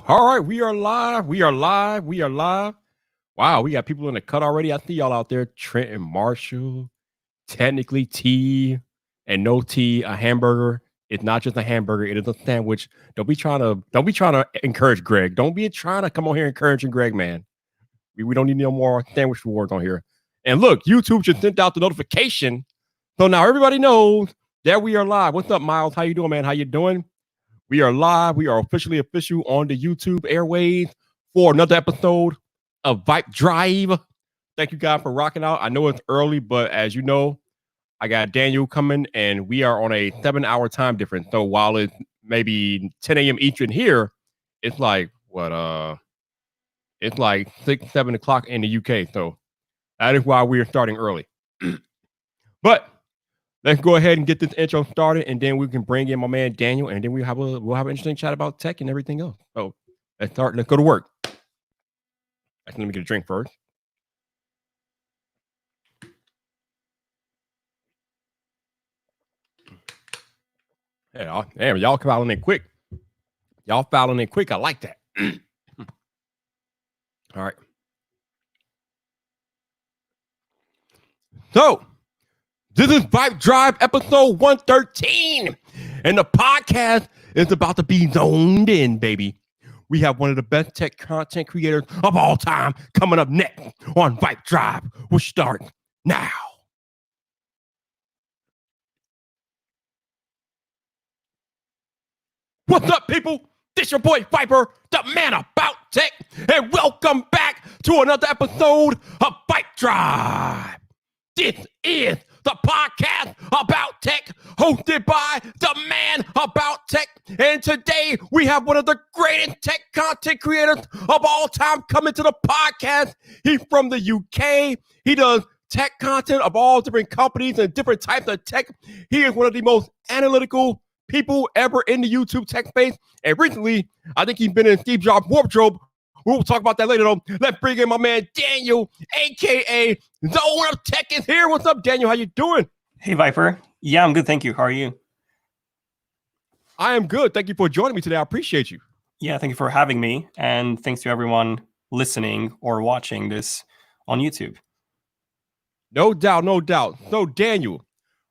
All right, we are live. We are live. We are live. Wow, we got people in the cut already. I see y'all out there. Trent and Marshall. Technically, tea and no tea. A hamburger. It's not just a hamburger. It is a sandwich. Don't be trying to encourage Greg. Don't be trying to come on here encouraging Greg, man. We don't need no more sandwich rewards on here. And look, YouTube just sent out the notification, so now everybody knows that we are live. What's up, Miles? How you doing, man? How you doing? We are live. We are officially official on the YouTube airwaves for another episode of VypDrive. Thank you guys for rocking out. I know it's early, but as you know, I got Daniel coming, and we are on a 7-hour time difference. So while it's maybe 10 a.m. Eastern here, it's like it's like 6, 7 o'clock in the UK. So that is why we are starting early. But let's go ahead and get this intro started, and then we can bring in my man Daniel, and then we'll have an interesting chat about tech and everything else. So let's start. Let's go to work. Let me get a drink first. Yeah, damn, y'all filing in quick. Y'all filing in quick. I like that. All right. So this is VypDrive episode 113, and the podcast is about to be zoned in, baby. We have one of the best tech content creators of all time coming up next on VypDrive. We'll start now. What's up, people? This your boy Viper, the man about tech, and welcome back to another episode of VypDrive. This is the podcast about tech, hosted by the man about tech. And today we have one of the greatest tech content creators of all time coming to the podcast. He's from the UK. He does tech content of all different companies and different types of tech. He is one of the most analytical people ever in the YouTube tech space. And recently, I think he's been in Steve Jobs' wardrobe. We'll talk about that later, though. Let's bring in my man, Daniel, a.k.a. ZoneOfTech is here. What's up, Daniel? How you doing? Hey, Viper. Yeah, I'm good. Thank you. How are you? I am good. Thank you for joining me today. I appreciate you. Yeah, thank you for having me. And thanks to everyone listening or watching this on YouTube. No doubt, no doubt. So, Daniel,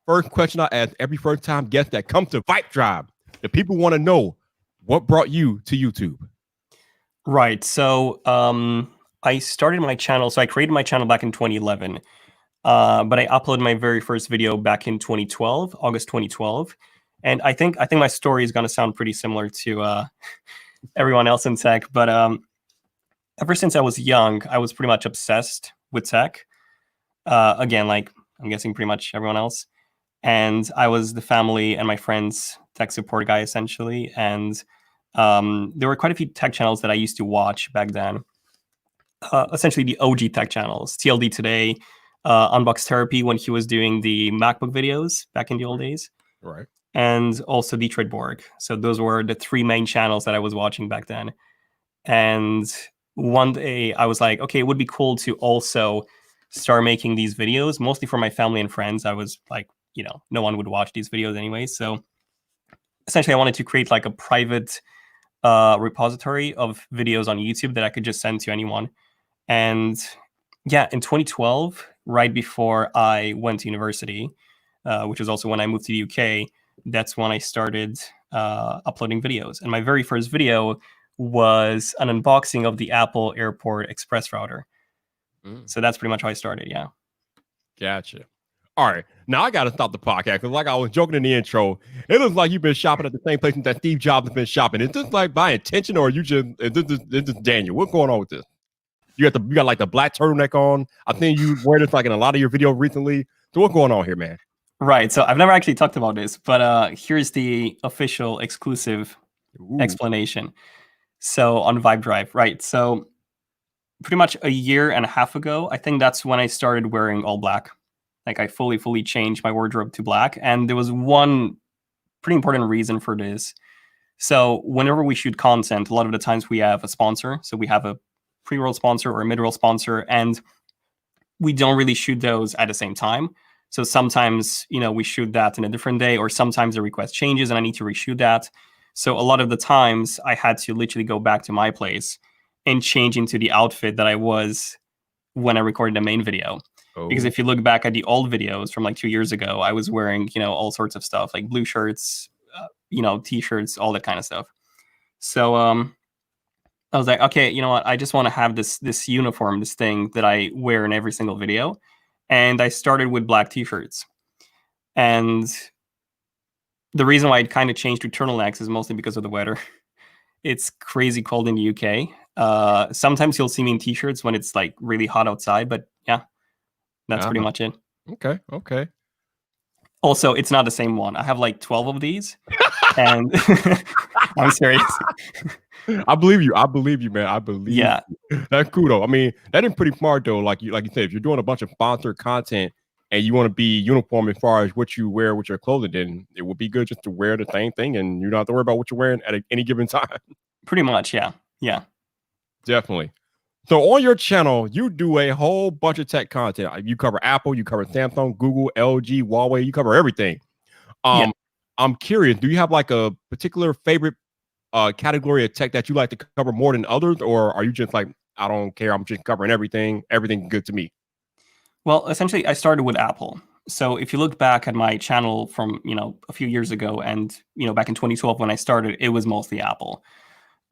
first question I ask every first-time guest that comes to VypDrive. The people want to know, what brought you to YouTube? Right. So I started my channel. So I created my channel back in 2011. But I uploaded my very first video back in 2012, August 2012. And I think my story is going to sound pretty similar to everyone else in tech. But ever since I was young, I was pretty much obsessed with tech. Again, like I'm guessing pretty much everyone else. And I was the family and my friends' tech support guy, essentially. And there were quite a few tech channels that I used to watch back then. Essentially the OG tech channels, TLD Today, Unbox Therapy when he was doing the MacBook videos back in the old days. Right. And also Detroit Borg. So those were the three main channels that I was watching back then. And one day I was like, okay, it would be cool to also start making these videos, mostly for my family and friends. I was like, no one would watch these videos anyway. So essentially I wanted to create like a private repository of videos on YouTube that I could just send to anyone. And yeah, in 2012, right before I went to university, which was also when I moved to the UK, that's when I started uploading videos. And my very first video was an unboxing of the Apple Airport Express router. So that's pretty much how I started, yeah. Gotcha. All right, now I got to stop the podcast because, like I was joking in the intro, it looks like you've been shopping at the same place that Steve Jobs has been shopping. Is this like by intention, or is this Daniel? What's going on with this? You got like the black turtleneck on. I've seen you wear this like in a lot of your videos recently. So what's going on here, man? Right. So I've never actually talked about this, but here's the official exclusive explanation. So on VypDrive, right? So pretty much a year and a half ago, I think that's when I started wearing all black. Like I fully changed my wardrobe to black. And there was one pretty important reason for this. So whenever we shoot content, a lot of the times we have a sponsor. So we have a pre-roll sponsor or a mid-roll sponsor, and we don't really shoot those at the same time. So sometimes, we shoot that in a different day, or sometimes the request changes and I need to reshoot that. So a lot of the times I had to literally go back to my place and change into the outfit that I was when I recorded the main video. Because Oh, if you look back at the old videos from like 2 years ago, I was wearing, all sorts of stuff like blue shirts, t-shirts, all that kind of stuff. So I was like, okay, you know what? I just want to have this uniform, this thing that I wear in every single video. And I started with black t-shirts. And the reason why I kind of changed to turtlenecks is mostly because of the weather. It's crazy cold in the UK. Sometimes you'll see me in t-shirts when it's like really hot outside, but yeah, that's pretty much it. okay. Also, it's not the same one. I have like 12 of these, and I'm serious. I believe you. I believe you, man. I believe. Yeah, You. That's cool though. I mean, that is pretty smart though. Like you said, if you're doing a bunch of sponsored content and you want to be uniform as far as what you wear with your clothing, then it would be good just to wear the same thing and you don't have to worry about what you're wearing at any given time. pretty much. Yeah, yeah, Definitely. So on your channel, you do a whole bunch of tech content. You cover Apple, you cover Samsung, Google, LG, Huawei, you cover everything. yeah. I'm curious, do you have like a particular favorite category of tech that you like to cover more than others, or are you just like, I don't care, I'm just covering everything, everything's good to me? Well, essentially, I started with Apple. So if you look back at my channel from a few years ago, and back in 2012 when I started, it was mostly Apple.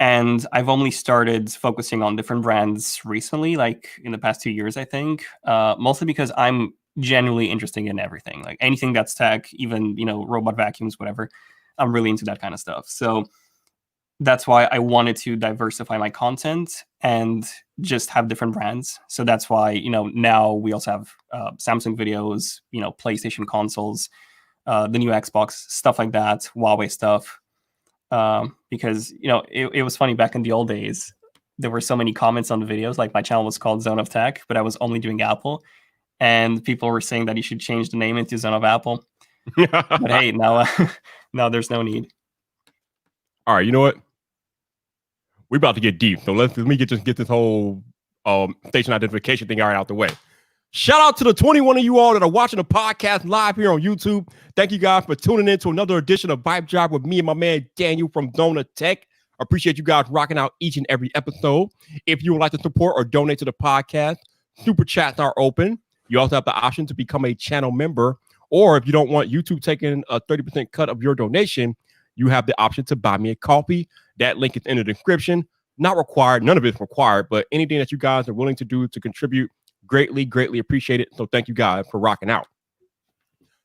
And I've only started focusing on different brands recently, like in the past 2 years, I think. Mostly because I'm genuinely interested in everything, like anything that's tech, even robot vacuums, whatever. I'm really into that kind of stuff. So that's why I wanted to diversify my content and just have different brands. So that's why now we also have Samsung videos, PlayStation consoles, the new Xbox, stuff like that, Huawei stuff. Because it was funny back in the old days. There were so many comments on the videos. Like my channel was called ZoneOfTech, but I was only doing Apple, and people were saying that you should change the name into Zone of Apple. But hey, now now there's no need. All right, you know what? We're about to get deep, so let me get this whole station identification thing out the way. Shout out to the 21 of you all that are watching the podcast live here on YouTube. Thank you guys for tuning in to another edition of VypDrive with me and my man Daniel from ZoneOfTech. I appreciate you guys rocking out each and every episode. If you would like to support or donate to the podcast, super chats are open. You also have the option to become a channel member, or if you don't want YouTube taking a 30% cut of your donation, you have the option to buy me a coffee. That link is in the description. Not required. None of it's required, but anything that you guys are willing to do to contribute, greatly appreciate it. So thank you guys for rocking out.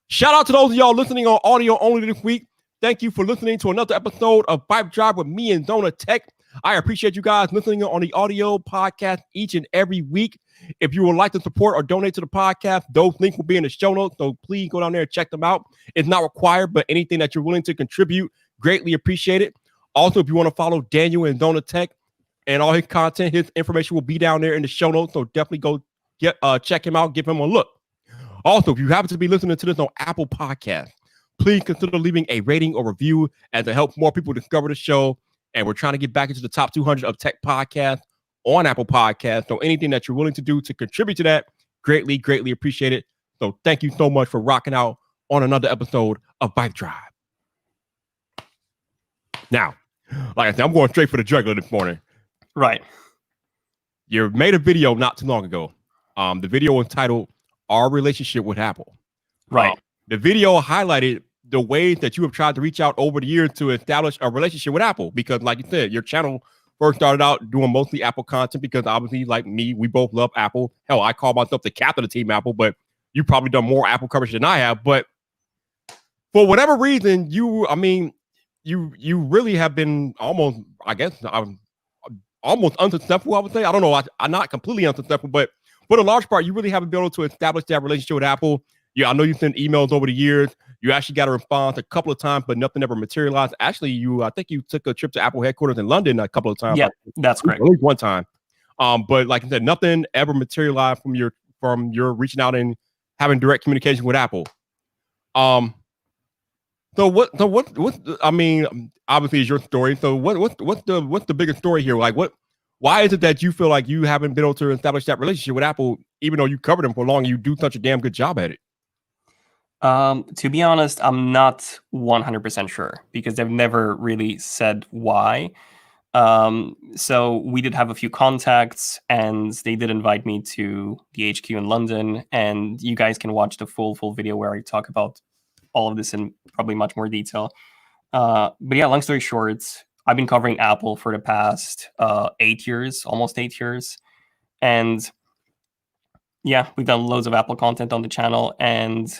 Shout out to those of y'all listening on audio only this week. Thank you for listening to another episode of VypDrive with me and ZoneOfTech. I appreciate you guys listening on the audio podcast each and every week. If you would like to support or donate to the podcast, those links will be in the show notes. So please go down there and check them out. It's not required, but anything that you're willing to contribute, greatly appreciate it. Also, if you want to follow Daniel and ZoneOfTech and all his content, his information will be down there in the show notes. So definitely go check him out, give him a look. Also, if you happen to be listening to this on Apple Podcasts, please consider leaving a rating or review as it helps more people discover the show. And we're trying to get back into the top 200 of tech podcasts on Apple Podcasts. So anything that you're willing to do to contribute to that, greatly appreciate it. So thank you so much for rocking out on another episode of VypDrive. Now, like I said, I'm going straight for the jugular this morning. Right. You made a video not too long ago. The video was titled "Our Relationship with Apple." Right. The video highlighted the ways that you have tried to reach out over the years to establish a relationship with Apple. Because, like you said, your channel first started out doing mostly Apple content because obviously, like me, we both love Apple. Hell, I call myself the captain of Team Apple, but you've probably done more Apple coverage than I have. But for whatever reason, you really have been almost, I guess, almost unsuccessful, I would say. I don't know. I'm not completely unsuccessful, but for the large part, you really haven't been able to establish that relationship with Apple. Yeah, I know you sent emails over the years. You actually got a response a couple of times, but nothing ever materialized. Actually, I think you took a trip to Apple headquarters in London a couple of times. Yeah, that's correct. At least one time. But like I said, nothing ever materialized from your reaching out and having direct communication with Apple. So what? I mean, obviously, it's your story. So what's the biggest story here? Like, why is it that you feel like you haven't been able to establish that relationship with Apple, even though you covered them for long? You do such a damn good job at it. To be honest, I'm not 100% sure because they've never really said why. So we did have a few contacts, and they did invite me to the HQ in London. And you guys can watch the full video where I talk about all of this in probably much more detail. But yeah, long story short, I've been covering Apple for the past 8 years, almost 8 years, and yeah, we've done loads of Apple content on the channel. And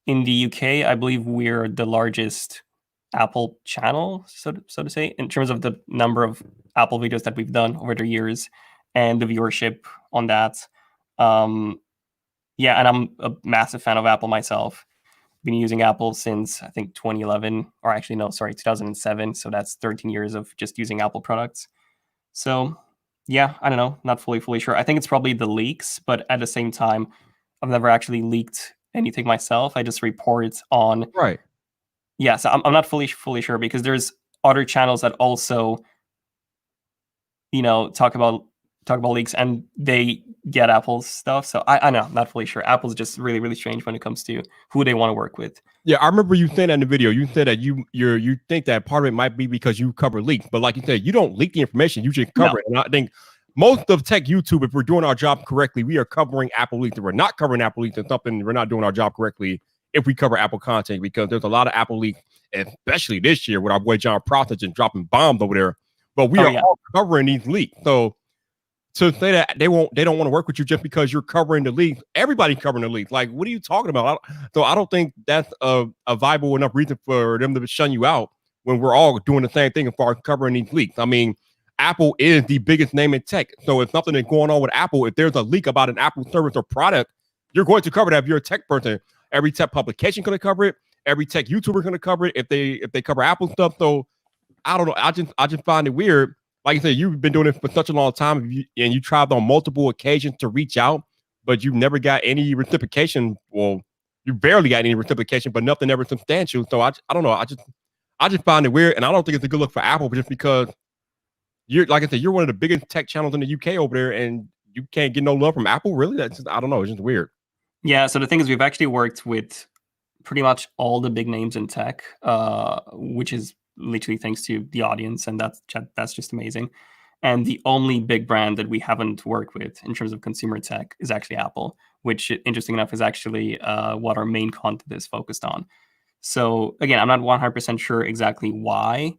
in the UK, I believe we're the largest Apple channel, so to say, in terms of the number of Apple videos that we've done over the years and the viewership on that. Yeah, and I'm a massive fan of Apple myself. Been using Apple since I think 2011, or actually no, sorry, 2007. So that's 13 years of just using Apple products. So yeah, I don't know, not fully sure. I think it's probably the leaks, but at the same time, I've never actually leaked anything myself. I just report on. Right. Yeah, so I'm not fully sure because there's other channels that also, talk about leaks, and they get Apple's stuff. So I know, not fully sure. Apple's just really strange when it comes to who they want to work with. Yeah, I remember you saying that in the video. You said that you think that part of it might be because you cover leaks, but like you said, you don't leak the information. You just cover it. And I think most of tech YouTube, if we're doing our job correctly, we are covering Apple leaks. If we're not covering Apple leaks, then something we're not doing our job correctly. If we cover Apple content, because there's a lot of Apple leaks, especially this year with our boy John Prosser just dropping bombs over there. But we are all covering these leaks. So to say that they don't want to work with you just because you're covering the league. Everybody's covering the league. Like, what are you talking about? So I don't think that's a viable enough reason for them to shun you out when we're all doing the same thing as far as covering these leaks. I mean, Apple is the biggest name in tech. So if something is going on with Apple, if there's a leak about an Apple service or product, you're going to cover that if you're a tech person. Every tech publication going to cover it. Every tech YouTuber going to cover it if they cover Apple stuff. So I don't know. I just find it weird. Like I said, you've been doing it for such a long time, and you tried on multiple occasions to reach out, but you never got any reciprocation. Well, you barely got any reciprocation, but nothing ever substantial. So I don't know. I just find it weird, and I don't think it's a good look for Apple, just because you're, like I said, you're one of the biggest tech channels in the UK over there, and you can't get no love from Apple. Really? That's just, I don't know. It's just weird. Yeah. So the thing is, we've actually worked with pretty much all the big names in tech, which is literally thanks to the audience, and that's just amazing. And the only big brand that we haven't worked with in terms of consumer tech is actually Apple, which, interesting enough, is actually what our main content is focused on. So again, I'm not 100% sure exactly why.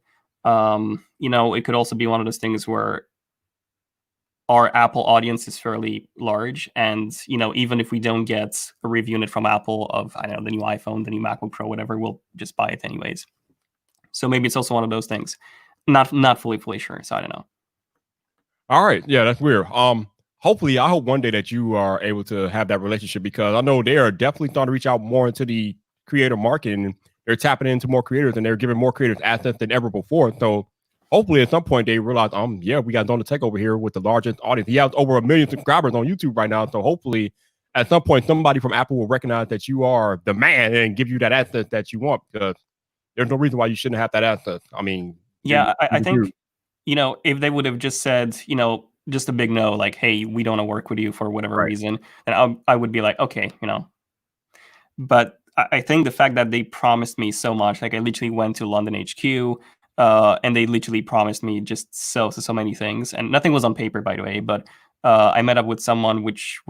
It could also be one of those things where our Apple audience is fairly large, and even if we don't get a review unit from Apple of, I don't know, the new iPhone, the new MacBook Pro, whatever, we'll just buy it anyways. So maybe it's also one of those things. Not fully sure. So I don't know. All right. Yeah, that's weird. Hopefully, I hope one day that you are able to have that relationship, because I know they are definitely starting to reach out more into the creator market, and they're tapping into more creators, and they're giving more creators assets than ever before. So hopefully at some point they realize, yeah, we got ZoneOfTech over here with the largest audience. He has over 1 million subscribers on YouTube right now. So hopefully at some point somebody from Apple will recognize that you are the man and give you that asset that you want, because there's no reason why you shouldn't have that asset. I mean, yeah, I think, if they would have just said, just a big no, like, hey, we don't want to work with you for whatever reason, then I would be like, okay, But I think the fact that they promised me so much, like I literally went to London HQ, and they literally promised me just so many things, and nothing was on paper, by the way. But I met up with someone which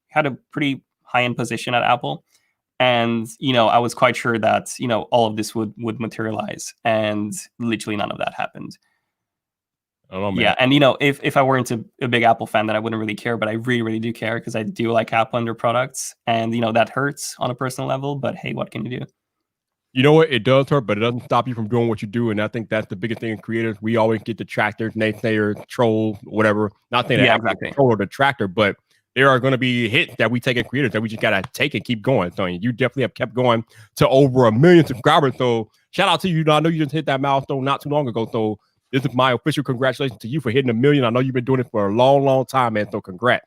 had a pretty high-end position at Apple. And, I was quite sure that, all of this would materialize, and literally none of that happened. Oh, man. Yeah. And, if I weren't a big Apple fan, then I wouldn't really care, but I really do care, because I do like Apple and their products, and, that hurts on a personal level, but hey, what can you do? You know what? It does hurt, but it doesn't stop you from doing what you do. And I think that's the biggest thing in creators. We always get detractors, naysayers, trolls, whatever. Not saying that exactly troll or detractor, but there are going to be hits that we take in creators that we just got to take and keep going. So you definitely have kept going to over 1 million subscribers. So shout out to you. I know you just hit that milestone not too long ago. So this is my official congratulations to you for hitting 1 million. I know you've been doing it for a long time, man. So congrats.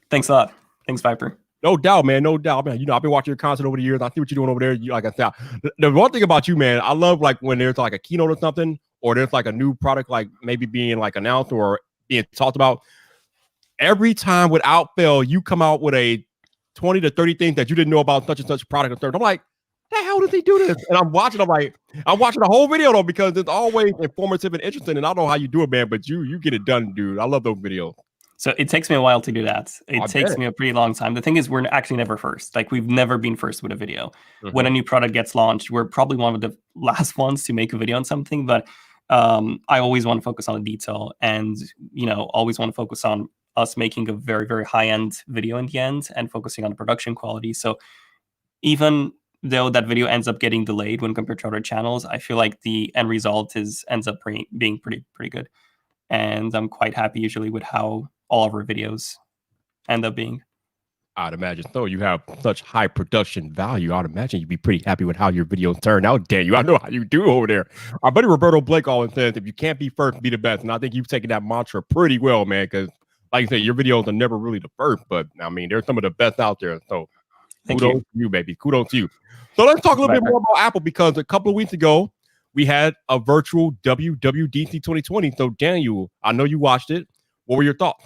Thanks a lot. Thanks, Viper. No doubt, man. No doubt, man. I've been watching your content over the years. I see what you're doing over there. Like I said, the one thing about you, man, I love like when there's like a keynote or something, or there's like a new product, like maybe being like announced or being talked about. Every time without fail, you come out with a 20 to 30 things that you didn't know about such and such product or service. I'm like, the hell does he do this? And I'm watching the whole video though, because it's always informative and interesting. And I don't know how you do it, man, but you get it done, dude. I love those videos. So it takes me a while to do that. It I takes bet. me a pretty long time. The thing is, we're actually never first. Like, we've never been first with a video. Mhm. When a new product gets launched, we're probably one of the last ones to make a video on something. But I always want to focus on the detail, and always want to focus on us making a very, very high-end video in the end, and focusing on the production quality. So even though that video ends up getting delayed when compared to other channels, I feel like the end result ends up being pretty good. And I'm quite happy usually with how all of our videos end up being. I'd imagine so. You have such high production value. I'd imagine you'd be pretty happy with how your videos turn out, Daniel. I know how you do over there. Our buddy Roberto Blake always says, if you can't be first, be the best. And I think you've taken that mantra pretty well, man, because like you said, your videos are never really the first, but I mean, they're some of the best out there. So kudos to you, baby. Kudos to you. So let's talk a little bit more about Apple, because a couple of weeks ago, we had a virtual WWDC 2020. So Daniel, I know you watched it. What were your thoughts?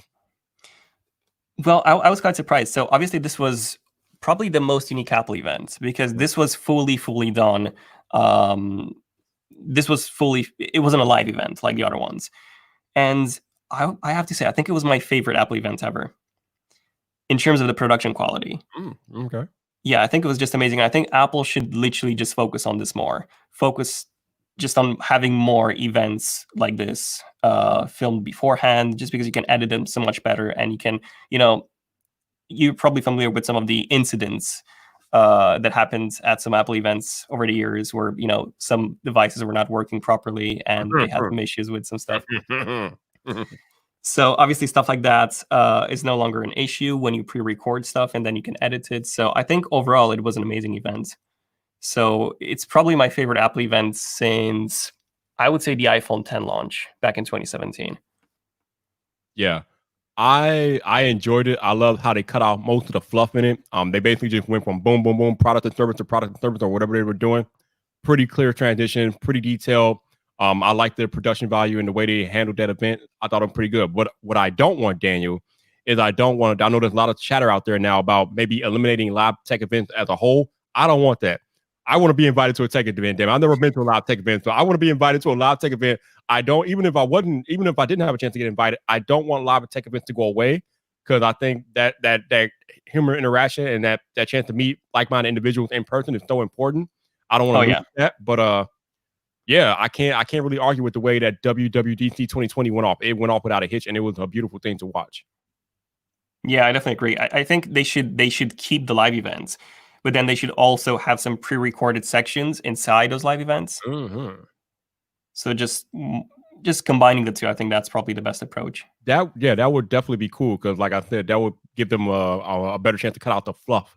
Well, I was quite surprised. So obviously this was probably the most unique Apple event, because this was fully done. It wasn't a live event like the other ones. And I have to say, I think it was my favorite Apple event ever in terms of the production quality. Okay. Yeah, I think it was just amazing. I think Apple should literally just focus on this more. Focus just on having more events like this filmed beforehand, just because you can edit them so much better, and you can, you're probably familiar with some of the incidents that happened at some Apple events over the years, where some devices were not working properly and they had some issues with some stuff. So obviously stuff like that is no longer an issue when you pre-record stuff and then you can edit it. So I think overall it was an amazing event. So it's probably my favorite Apple event since, I would say, the iPhone 10 launch back in 2017. Yeah. I enjoyed it. I love how they cut out most of the fluff in it. They basically just went from boom, boom, boom, product and service to product and service, or whatever they were doing. Pretty clear transition, pretty detailed. I like the production value and the way they handled that event. I thought it was pretty good. What I don't want, Daniel, is I know there's a lot of chatter out there now about maybe eliminating live tech events as a whole. I don't want that. I want to be invited to a tech event. Damn, I've never been to a live tech event, so I want to be invited to a live tech event. Even if I didn't have a chance to get invited, I don't want live tech events to go away, because I think that human interaction and that chance to meet like-minded individuals in person is so important. I don't want to lose that, but yeah, I can't really argue with the way that WWDC 2020 went off. It went off without a hitch, and it was a beautiful thing to watch. Yeah, I definitely agree. I think they should keep the live events, but then they should also have some pre-recorded sections inside those live events. Mm-hmm. So just combining the two, I think that's probably the best approach. That would definitely be cool, because like I said, that would give them a better chance to cut out the fluff.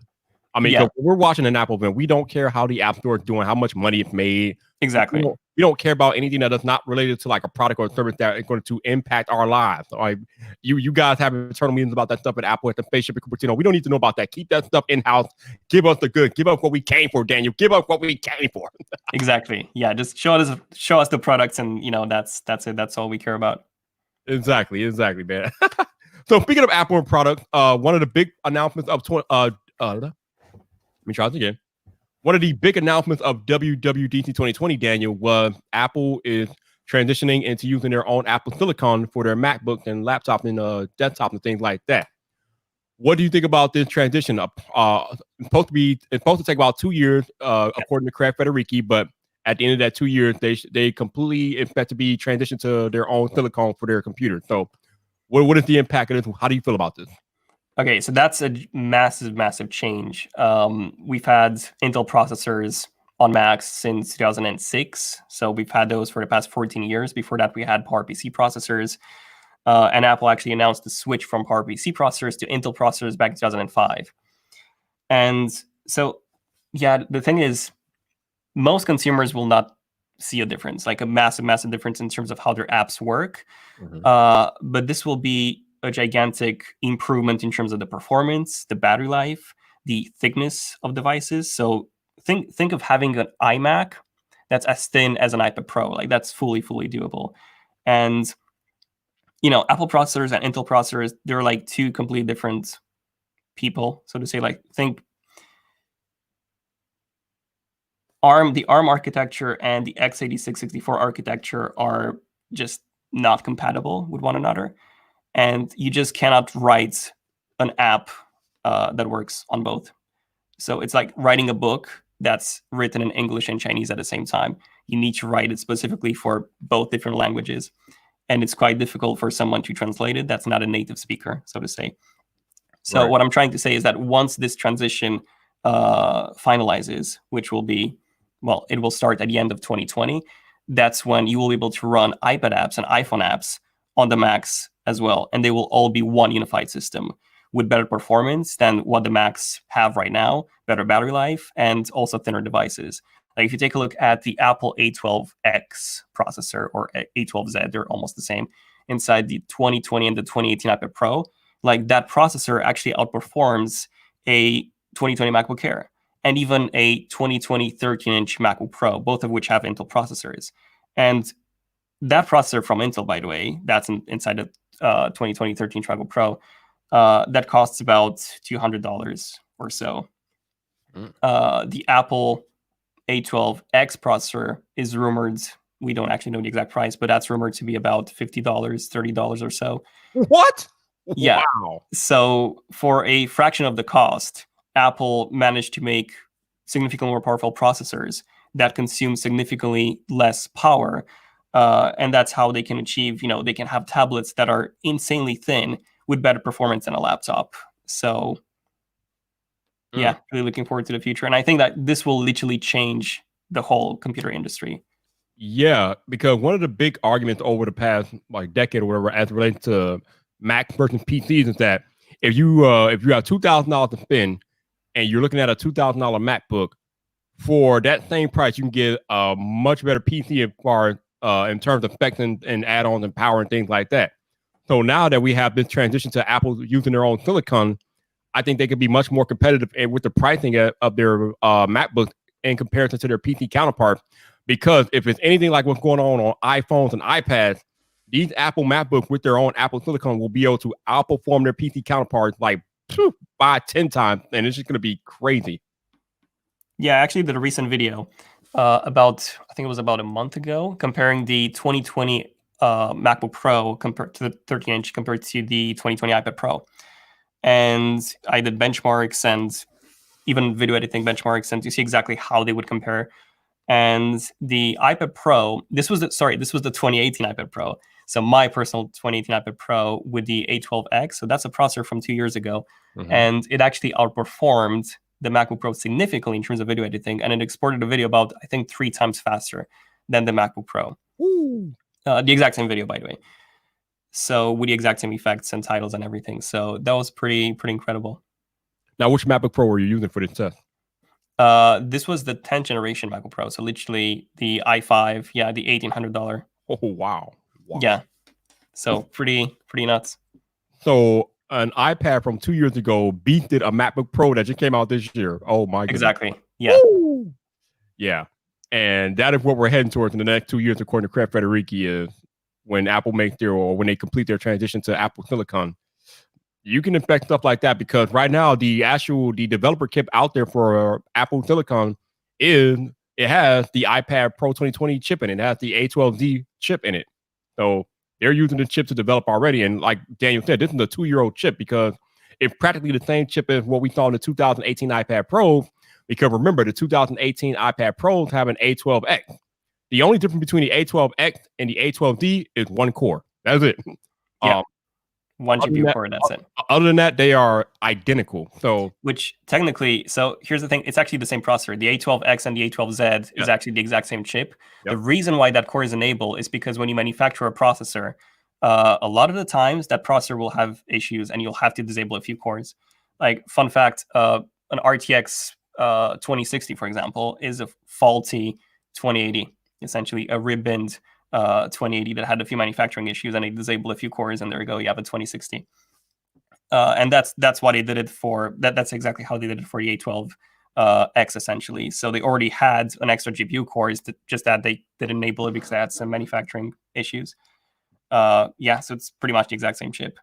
I mean, when we're watching an Apple event, we don't care how the App Store is doing, how much money it's made. Exactly. We don't care about anything that is not related to like a product or a service that is going to impact our lives. Like you guys have internal meetings about that stuff at Apple, at the spaceship, we don't need to know about that. Keep that stuff in house. Give us the good. Give up what we came for, Daniel. Give up what we came for. Exactly. Yeah, just show us the products, and that's it. That's all we care about. Exactly, man. So speaking of Apple and products, one of the big announcements of let me try this again. One of the big announcements of WWDC 2020, Daniel, was Apple is transitioning into using their own Apple Silicon for their MacBooks and laptops and desktops and things like that. What do you think about this transition? It's supposed to take about 2 years, according to Craig Federighi, but at the end of that 2 years, they completely expect to be transitioned to their own silicon for their computers. So what is the impact of this? How do you feel about this? Okay, so that's a massive change. We've had Intel processors on Macs since 2006. So we've had those for the past 14 years. Before that, we had PowerPC processors. And Apple actually announced the switch from PowerPC processors to Intel processors back in 2005. And so, yeah, the thing is, most consumers will not see a difference, like a massive difference in terms of how their apps work. Mm-hmm. But this will be a gigantic improvement in terms of the performance, the battery life, the thickness of devices. So think of having an iMac that's as thin as an iPad Pro. Like, that's fully doable. And Apple processors and Intel processors, they're like two completely different people, so to say. Like, think the ARM architecture and the x86-64 architecture are just not compatible with one another, and you just cannot write an app that works on both. So it's like writing a book that's written in English and Chinese at the same time. You need to write it specifically for both different languages, and it's quite difficult for someone to translate it that's not a native speaker, so to say. So Right. what I'm trying to say is that once this transition finalizes, which will be, well, it will start at the end of 2020, that's when you will be able to run iPad apps and iPhone apps on the Macs as well. And they will all be one unified system with better performance than what the Macs have right now, better battery life, and also thinner devices. Like if you take a look at the Apple A12X processor or A12Z, they're almost the same, inside the 2020 and the 2018 iPad Pro, like that processor actually outperforms a 2020 MacBook Air and even a 2020 13-inch MacBook Pro, both of which have Intel processors. And that processor from Intel, by the way, that's inside the 2020 13-inch MacBook Pro, that costs about $200 or so. The Apple A12X processor is rumored, we don't actually know the exact price, but that's rumored to be about $50, $30 or so. What? Yeah. Wow. So for a fraction of the cost, Apple managed to make significantly more powerful processors that consume significantly less power. And that's how they can achieve, they can have tablets that are insanely thin with better performance than a laptop. So yeah, really looking forward to the future. And I think that this will literally change the whole computer industry. Yeah, because one of the big arguments over the past decade or whatever, as it relates to Mac versus PCs, is that if you have $2,000 to spend and you're looking at a $2,000 MacBook, for that same price, you can get a much better PC in terms of specs and add-ons and power and things like that. So now that we have this transition to Apple using their own silicon, I think they could be much more competitive with the pricing of their MacBooks in comparison to their PC counterparts. Because if it's anything like what's going on iPhones and iPads, these Apple MacBooks with their own Apple silicon will be able to outperform their PC counterparts like 10 times, and it's just going to be crazy. Yeah, I actually did a recent video about, I think it was about a month ago, comparing the 2020 MacBook Pro compared to the 13-inch compared to the 2020 iPad Pro. And I did benchmarks and even video editing benchmarks, and to see exactly how they would compare. And the iPad Pro, this was the 2018 iPad Pro. So my personal 2018 iPad Pro with the A12X, so that's a processor from 2 years ago, and it actually outperformed the MacBook Pro significantly in terms of video editing, and it exported a video about, I think, 3 times faster than the MacBook Pro. The exact same video, by the way. So with the exact same effects and titles and everything. So that was pretty incredible. Now, which MacBook Pro were you using for this test? This was the 10th generation MacBook Pro. So literally the i5, the $1,800. Oh, wow. Yeah. So pretty nuts. So an iPad from 2 years ago beat a MacBook Pro that just came out this year. Oh my goodness. Exactly. Yeah. Woo! Yeah. And that is what we're heading towards in the next 2 years, according to Craig Federighi, is when Apple when they complete their transition to Apple Silicon. You can expect stuff like that, because right now the developer kit out there for Apple Silicon it has the iPad Pro 2020 chip in it. It has the A12Z chip in it. So they're using the chip to develop already. And like Daniel said, this is a 2-year-old chip, because it's practically the same chip as what we saw in the 2018 iPad Pro. Because remember, the 2018 iPad Pros have an A12X. The only difference between the A12X and the A12Z is 1 core. That's it. Yeah. 1 GPU core, that's it. Other than that, they are identical. So, which technically, so here's the thing, it's actually the same processor. The A12X and the A12Z is actually the exact same chip. Yep. The reason why that core is enabled is because when you manufacture a processor, a lot of the times that processor will have issues and you'll have to disable a few cores. Like, fun fact, an RTX 2060, for example, is a faulty 2080, essentially a ribboned 2080 that had a few manufacturing issues, and they disabled a few cores, and there you go, you have a 2060. And that's why they did it for that. That's exactly how they did it for the A12X, essentially. So they already had an extra GPU core, just that they didn't enable it because they had some manufacturing issues. So it's pretty much the exact same chip,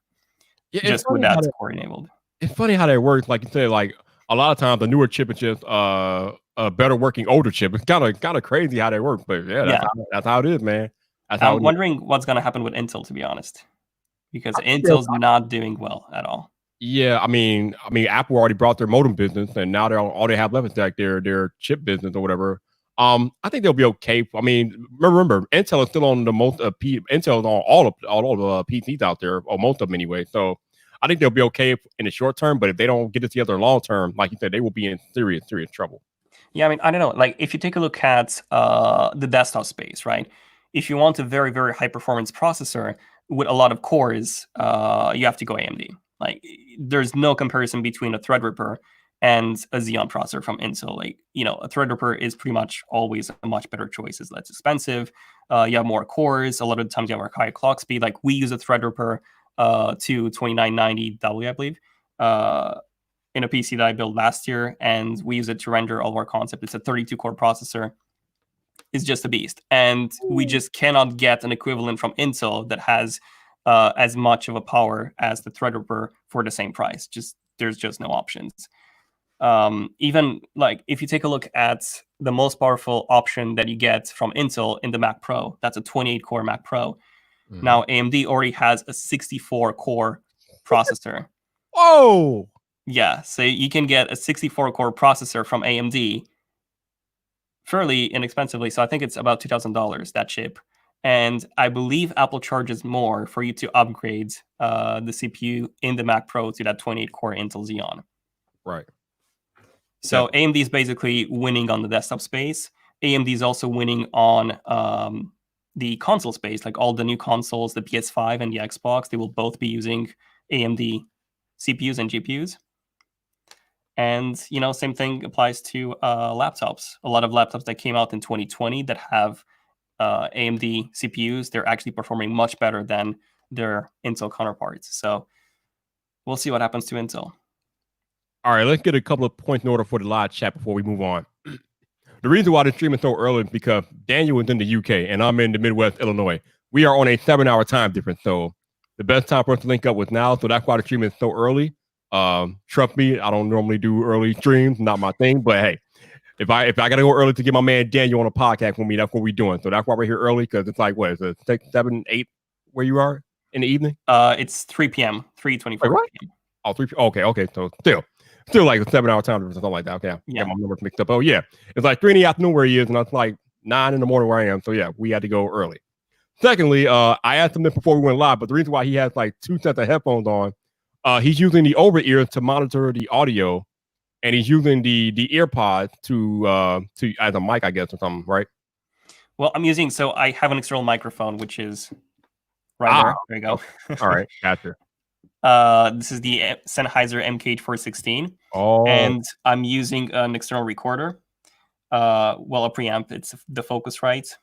just with that core enabled. it's funny how that works. Like you said, like a lot of times the newer chip is just a better working older chip. It's kind of crazy how that works, but yeah, Yeah, that's how it is, man. That's how I'm it is. wondering what's going to happen with Intel, to be honest, because I think they'll- Intel's not doing well at all. Yeah, I mean, Apple already brought their modem business, and now all they have left is like their chip business or whatever. I think they'll be okay. I mean, remember, Intel is still on the most Intel is on all of the PCs out there, or most of them anyway. So I think they'll be okay in the short term. But if they don't get it together long term, like you said, they will be in serious trouble. Yeah, I mean, I don't know. Like, if you take a look at the desktop space, right? If you want a very, very high performance processor with a lot of cores, you have to go AMD. Like, there's no comparison between a Threadripper and a Xeon processor from Intel. Like, a Threadripper is pretty much always a much better choice. It's less expensive. You have more cores. A lot of the times you have a higher clock speed. Like, we use a Threadripper to 2990W, I believe. In a PC that I built last year, and we use it to render all of our concept. It's a 32-core processor. It's just a beast. And we just cannot get an equivalent from Intel that has as much of a power as the Threadripper for the same price. There's just no options. Even like if you take a look at the most powerful option that you get from Intel in the Mac Pro, that's a 28-core Mac Pro. Mhm. Now AMD already has a 64-core processor. Oh, Yeah, so you can get a 64-core processor from AMD fairly inexpensively. So I think it's about $2,000, that chip. And I believe Apple charges more for you to upgrade the CPU in the Mac Pro to that 28-core Intel Xeon. right. So AMD is basically winning on the desktop space. AMD is also winning on the console space, like all the new consoles, the PS5 and the Xbox. They will both be using AMD CPUs and GPUs. And, same thing applies to laptops. A lot of laptops that came out in 2020 that have AMD CPUs, they're actually performing much better than their Intel counterparts. So we'll see what happens to Intel. All right, let's get a couple of points in order for the live chat before we move on. The reason why the stream is so early is because Daniel is in the UK and I'm in the Midwest, Illinois. We are on a 7-hour time difference, so the best time for us to link up was now. So that's why the stream is so early. Trust me, I don't normally do early streams, not my thing. But hey, if I gotta go early to get my man Daniel on a podcast with me, that's what we're doing. So that's why we're here early, because it's like what is it, 6, 7, 8 where you are in the evening? It's 3 p.m., 3:24 p.m. Oh, 3. Okay. So still like a 7-hour time difference or something like that. Okay, Yeah. my numbers mixed up. Oh yeah, it's like 3 in the afternoon where he is, and it's like 9 in the morning where I am. So yeah, we had to go early. Secondly, I asked him this before we went live, but the reason why he has like 2 sets of headphones on, he's using the over ears to monitor the audio, and he's using the earpods to as a mic, I guess, or something, right? Well, so I have an external microphone, which is right there. There you go. All right, gotcha. This is the Sennheiser MKH416. Oh, And I'm using an external recorder. A preamp. It's the Focusrite.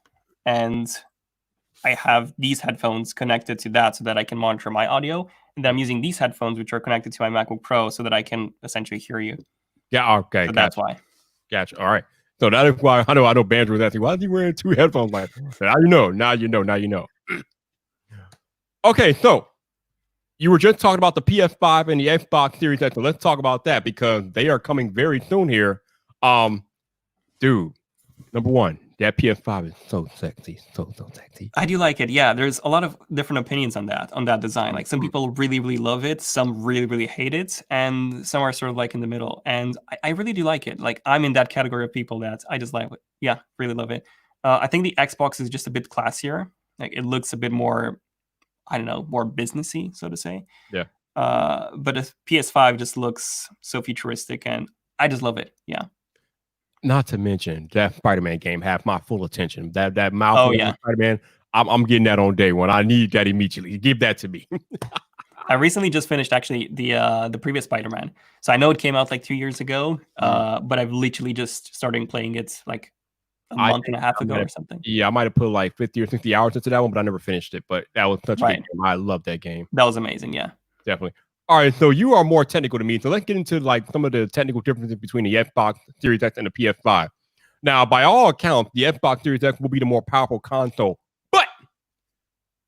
And I have these headphones connected to that so that I can monitor my audio. And then I'm using these headphones, which are connected to my MacBook Pro, so that I can essentially hear you. yeah, okay. So that's why. Gotcha. All right. So that is why I know Banjo was asking, why is he wearing 2 headphones like that? Now you know. Okay, so you were just talking about the PS5 and the Xbox Series X. So let's talk about that, because they are coming very soon here. Dude, number one, that PS5 is so sexy. So sexy. I do like it. Yeah, there's a lot of different opinions on that design. Like, some people really, really love it. Some really, really hate it. And some are sort of like in the middle. And I really do like it. Like, I'm in that category of people that I just like it. Yeah, really love it. I think the Xbox is just a bit classier. Like, it looks a bit more, I don't know, more businessy, so to say. Yeah. But a PS5 just looks so futuristic, and I just love it. Yeah. Not to mention that Spider-Man game have my full attention. That mouth. Oh, yeah. Spider-Man. I'm getting that on day one. I need that immediately. Give that to me. I recently just finished actually the previous Spider-Man. So I know it came out like 2 years ago, but I've literally just started playing it like a month and a half ago or something. Yeah, I might have put like 50 or 60 hours into that one, but I never finished it. But that was such a good game. I love that game. That was amazing. Yeah. Definitely. All right, so you are more technical than me. So let's get into like some of the technical differences between the Xbox Series X and the PS5. Now, by all accounts, the Xbox Series X will be the more powerful console, but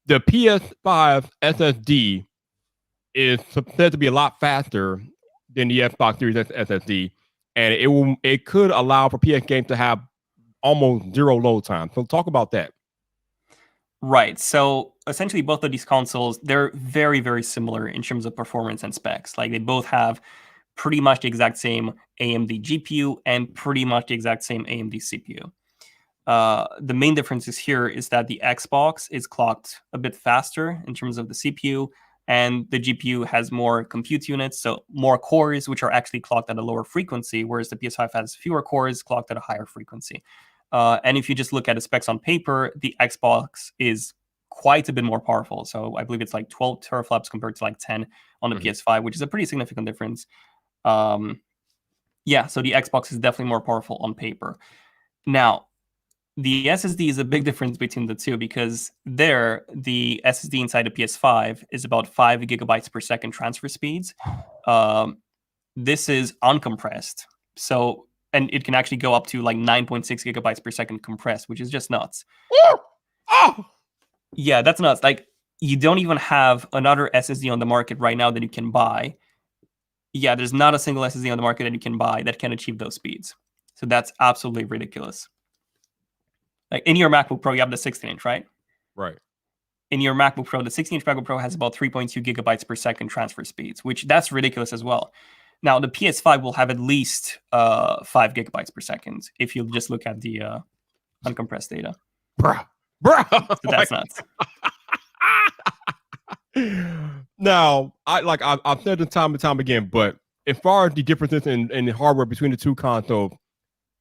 the PS5 SSD is said to be a lot faster than the Xbox Series X SSD, and it could allow for PS games to have almost zero load time. So talk about that. Right. So essentially, both of these consoles, they're very, very similar in terms of performance and specs. Like they both have pretty much the exact same AMD GPU and pretty much the exact same AMD CPU. The main difference here is that the Xbox is clocked a bit faster in terms of the CPU, and the GPU has more compute units, so more cores, which are actually clocked at a lower frequency, whereas the PS5 has fewer cores clocked at a higher frequency. And if you just look at the specs on paper, the Xbox is quite a bit more powerful. So I believe it's like 12 teraflops compared to like 10 on the PS5, which is a pretty significant difference. Yeah, so the Xbox is definitely more powerful on paper. Now, the SSD is a big difference between the two because there, the SSD inside the PS5 is about 5 gigabytes per second transfer speeds. This is uncompressed. So, and it can actually go up to like 9.6 gigabytes per second compressed, which is just nuts. Oh! Yeah, that's nuts. Like, you don't even have another SSD on the market right now that you can buy. Yeah, there's not a single SSD on the market that you can buy that can achieve those speeds. So that's absolutely ridiculous. Like in your MacBook Pro, you have the 16-inch, right? Right. In your MacBook Pro, the 16-inch MacBook Pro has about 3.2 gigabytes per second transfer speeds, which that's ridiculous as well. Now, the PS5 will have at least 5 gigabytes per second if you just look at the uncompressed data. Bruh. So that's nuts. Now, I've said this time and time again, but as far as the differences in the hardware between the two consoles,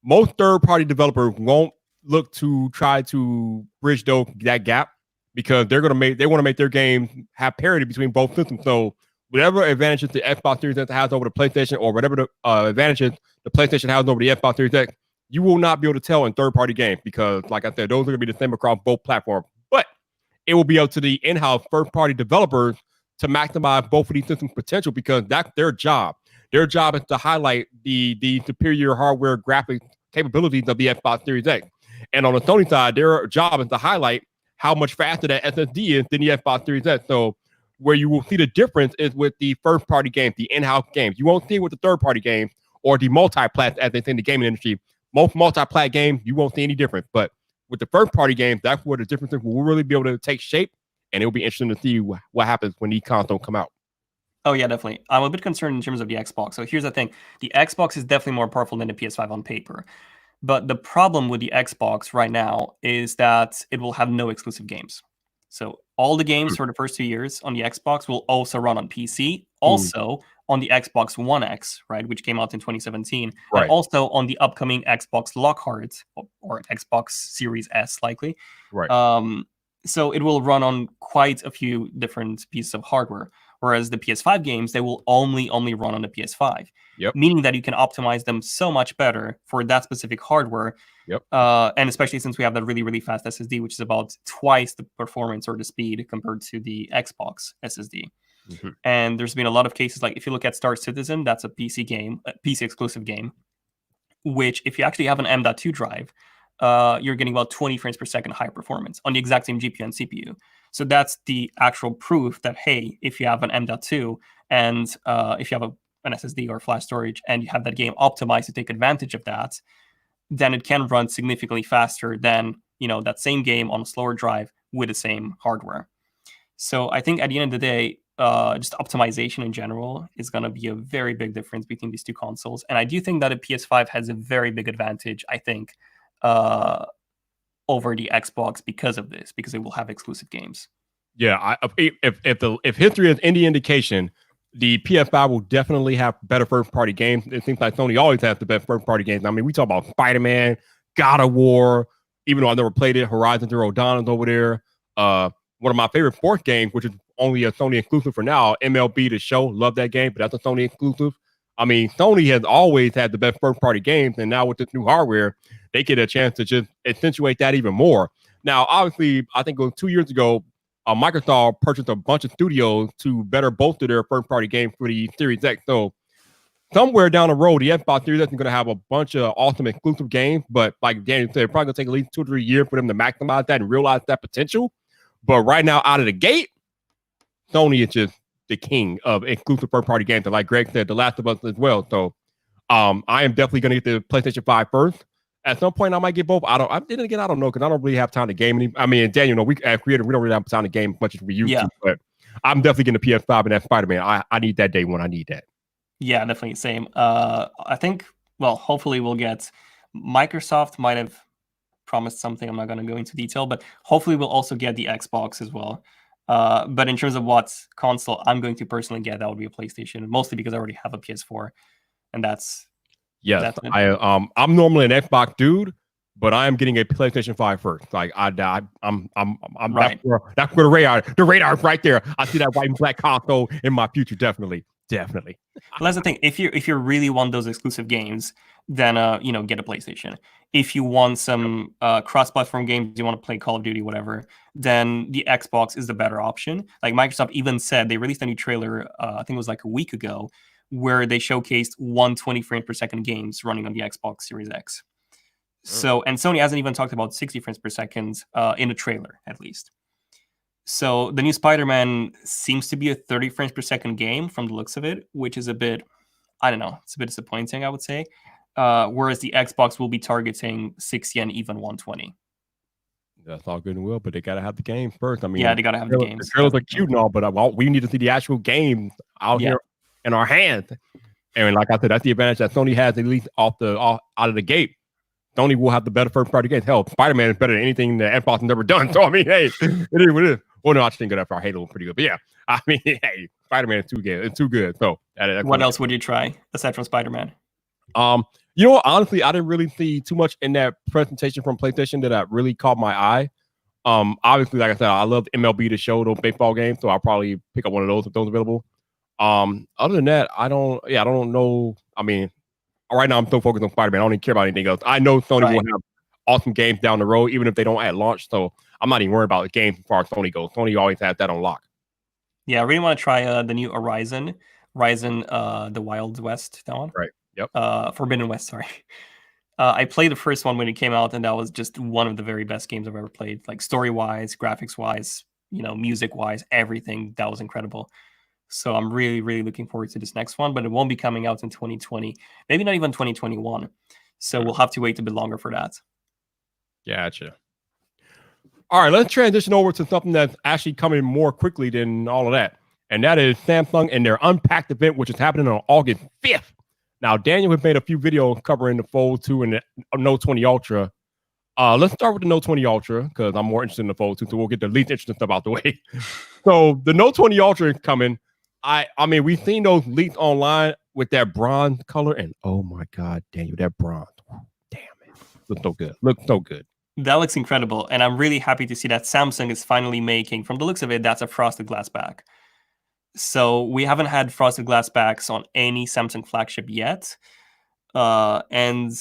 most third-party developers won't look to try to bridge that gap because they want to make their games have parity between both systems. So whatever advantages the Xbox Series X has over the PlayStation, or whatever the advantages the PlayStation has over the Xbox Series X, you will not be able to tell in third-party games because, like I said, those are going to be the same across both platforms. But it will be up to the in-house first-party developers to maximize both of these systems' potential because that's their job. Their job is to highlight the superior hardware graphics capabilities of the Xbox Series X. And on the Sony side, their job is to highlight how much faster that SSD is than the Xbox Series X. So where you will see the difference is with the first-party games, the in-house games. You won't see it with the third-party games or the multi-plat, as they say in the gaming industry. Most multi-plat games, you won't see any difference. But with the first-party games, that's where the differences will really be able to take shape, and it'll be interesting to see what happens when these consoles come out. Oh, yeah, definitely. I'm a bit concerned in terms of the Xbox. So here's the thing. The Xbox is definitely more powerful than the PS5 on paper. But the problem with the Xbox right now is that it will have no exclusive games. So all the games for the first 2 years on the Xbox will also run on PC, also on the Xbox One X, right, which came out in 2017, Right. and also on the upcoming Xbox Lockhart or Xbox Series S, likely. Right. So it will run on quite a few different pieces of hardware. Whereas the PS5 games, they will only run on the PS5. Yep. Meaning that you can optimize them so much better for that specific hardware. Yep. And especially since we have that really, really fast SSD, which is about twice the performance or the speed compared to the Xbox SSD. Mm-hmm. And there's been a lot of cases, like if you look at Star Citizen, that's a PC game, a PC exclusive game, which if you actually have an M.2 drive, you're getting about 20 frames per second higher performance on the exact same GPU and CPU. So that's the actual proof that, hey, if you have an M.2 and if you have an SSD or flash storage and you have that game optimized to take advantage of that, then it can run significantly faster than, that same game on a slower drive with the same hardware. So I think at the end of the day, just optimization in general is going to be a very big difference between these two consoles. And I do think that a PS5 has a very big advantage, I think, over the Xbox because of this, because it will have exclusive games. Yeah, if history is any indication, the PS5 will definitely have better first-party games. It seems like Sony always has the best first-party games. I mean, we talk about Spider-Man, God of War, even though I never played it, Horizon Zero Dawn is over there. One of my favorite sports games, which is only a Sony exclusive for now, MLB The Show. Love that game, but that's a Sony exclusive. I mean, Sony has always had the best first-party games, and now with this new hardware, they get a chance to just accentuate that even more. Now, obviously, I think it was 2 years ago, Microsoft purchased a bunch of studios to better bolster their first-party games for the Series X. So somewhere down the road, the Xbox Series X is going to have a bunch of awesome exclusive games, but like Daniel said, it's probably going to take at least 2 or 3 years for them to maximize that and realize that potential. But right now, out of the gate, Sony is just the king of exclusive first-party games. And like Greg said, The Last of Us as well. So I am definitely going to get the PlayStation 5 first. At some point, I might get both. I don't know because I don't really have time to game any. I mean, Daniel, we as creators, we don't really have time to game as much as we used to. But I'm definitely getting the PS5 and that Spider-Man. I need that day one. I need that. Yeah, definitely same. I think. Well, hopefully we'll get. Microsoft might have promised something. I'm not going to go into detail, but hopefully we'll also get the Xbox as well. But in terms of what console I'm going to personally get, that would be a PlayStation, mostly because I already have a PS4, and that's. Yes, I'm normally an Xbox dude, but I am getting a PlayStation 5 first. Like I'm right. That's where the radar is right there. I see that white and black console in my future, definitely. Well, that's the thing. If you really want those exclusive games, then get a PlayStation. If you want some cross-platform games, you want to play Call of Duty, whatever, then the Xbox is the better option. Like Microsoft even said, they released a new trailer. I think it was like a week ago, where they showcased 120 frames per second games running on the Xbox Series X. So, and Sony hasn't even talked about 60 frames per second in a trailer, at least. So the new Spider-Man seems to be a 30 frames per second game from the looks of it, which is a bit, I don't know, it's a bit disappointing, I would say. Whereas the Xbox will be targeting 60 and even 120. That's all good and well, but they gotta have the game first. I mean, yeah, they gotta have the games. The trailers are cute and all, but we need to see the actual game out here in our hands. And like I said, that's the advantage that Sony has, at least out of the gate. Sony will have the better first party games. Hell, Spider-Man is better than anything that Xbox has never done. So I mean, hey, it is what it is. Well, no, I just think that for Halo pretty good. But yeah, I mean, hey, Spider-Man is too good. It's too good. So what else would you try aside from Spider-Man? You know what? Honestly, I didn't really see too much in that presentation from PlayStation that really caught my eye. Obviously, like I said, I love MLB to show those baseball games, so I'll probably pick up one of those if those available. Other than that, I don't know. I mean, right now I'm so focused on Spider-Man. I don't even care about anything else. I know Sony will have awesome games down the road, even if they don't at launch. So I'm not even worried about the games as far as Sony goes. Sony always has that on lock. Yeah, I really want to try the new Horizon, the Wild West, that one. Right. Yep. Forbidden West, sorry. I played the first one when it came out, and that was just one of the very best games I've ever played. Like story-wise, graphics-wise, music-wise, everything. That was incredible. So I'm really, really looking forward to this next one, but it won't be coming out in 2020, maybe not even 2021. So we'll have to wait a bit longer for that. Gotcha. All right, let's transition over to something that's actually coming more quickly than all of that. And that is Samsung and their Unpacked event, which is happening on August 5th. Now, Daniel has made a few videos covering the Fold 2 and the Note 20 Ultra. Let's start with the Note 20 Ultra because I'm more interested in the Fold 2, so we'll get the least interesting stuff out the way. So the Note 20 Ultra is coming. I mean, we've seen those leaks online with that bronze color, and oh my God, Daniel, that bronze. Damn it. Looks so good. Looks so good. That looks incredible, and I'm really happy to see that Samsung is finally making, from the looks of it, that's a frosted glass back. So we haven't had frosted glass backs on any Samsung flagship yet. And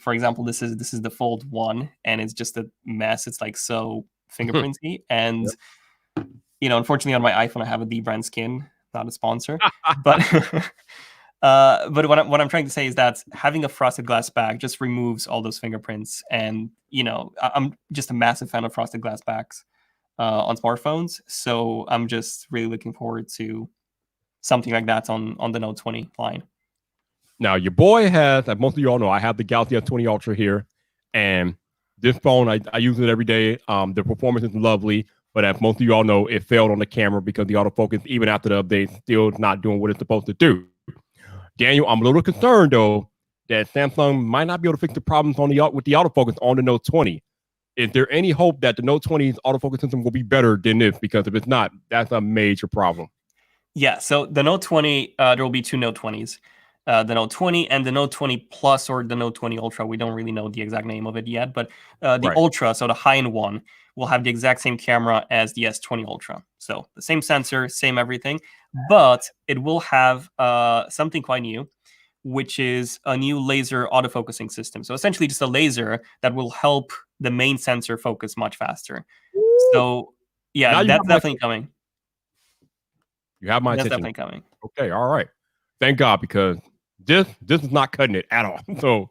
for example, this is the Fold 1, and it's just a mess. It's like so fingerprinty, and unfortunately on my iPhone I have a D brand skin, not a sponsor. but what I'm trying to say is that having a frosted glass back just removes all those fingerprints, and I'm just a massive fan of frosted glass backs on smartphones. So I'm just really looking forward to something like that on the Note 20 line. Now, your boy has, as most of you all know, I have the Galaxy S20 Ultra here, and this phone, I use it every day. The performance is lovely, but as most of you all know, it failed on the camera because the autofocus, even after the update, still not doing what it's supposed to do. Daniel, I'm a little concerned, though, that Samsung might not be able to fix the problems with the autofocus on the Note 20. Is there any hope that the Note 20's autofocus system will be better than this? Because if it's not, that's a major problem. Yeah, so the Note 20, there will be two Note 20s. The Note 20 and the Note 20 Plus, or the Note 20 Ultra. We don't really know the exact name of it yet, but the Ultra, so the high-end one, will have the exact same camera as the S20 Ultra. So the same sensor, same everything, but it will have something quite new, which is a new laser autofocusing system. So essentially just a laser that will help the main sensor focus much faster. So yeah, that's definitely coming. You have my attention. That's definitely coming. Okay, all right. Thank God, because this is not cutting it at all. So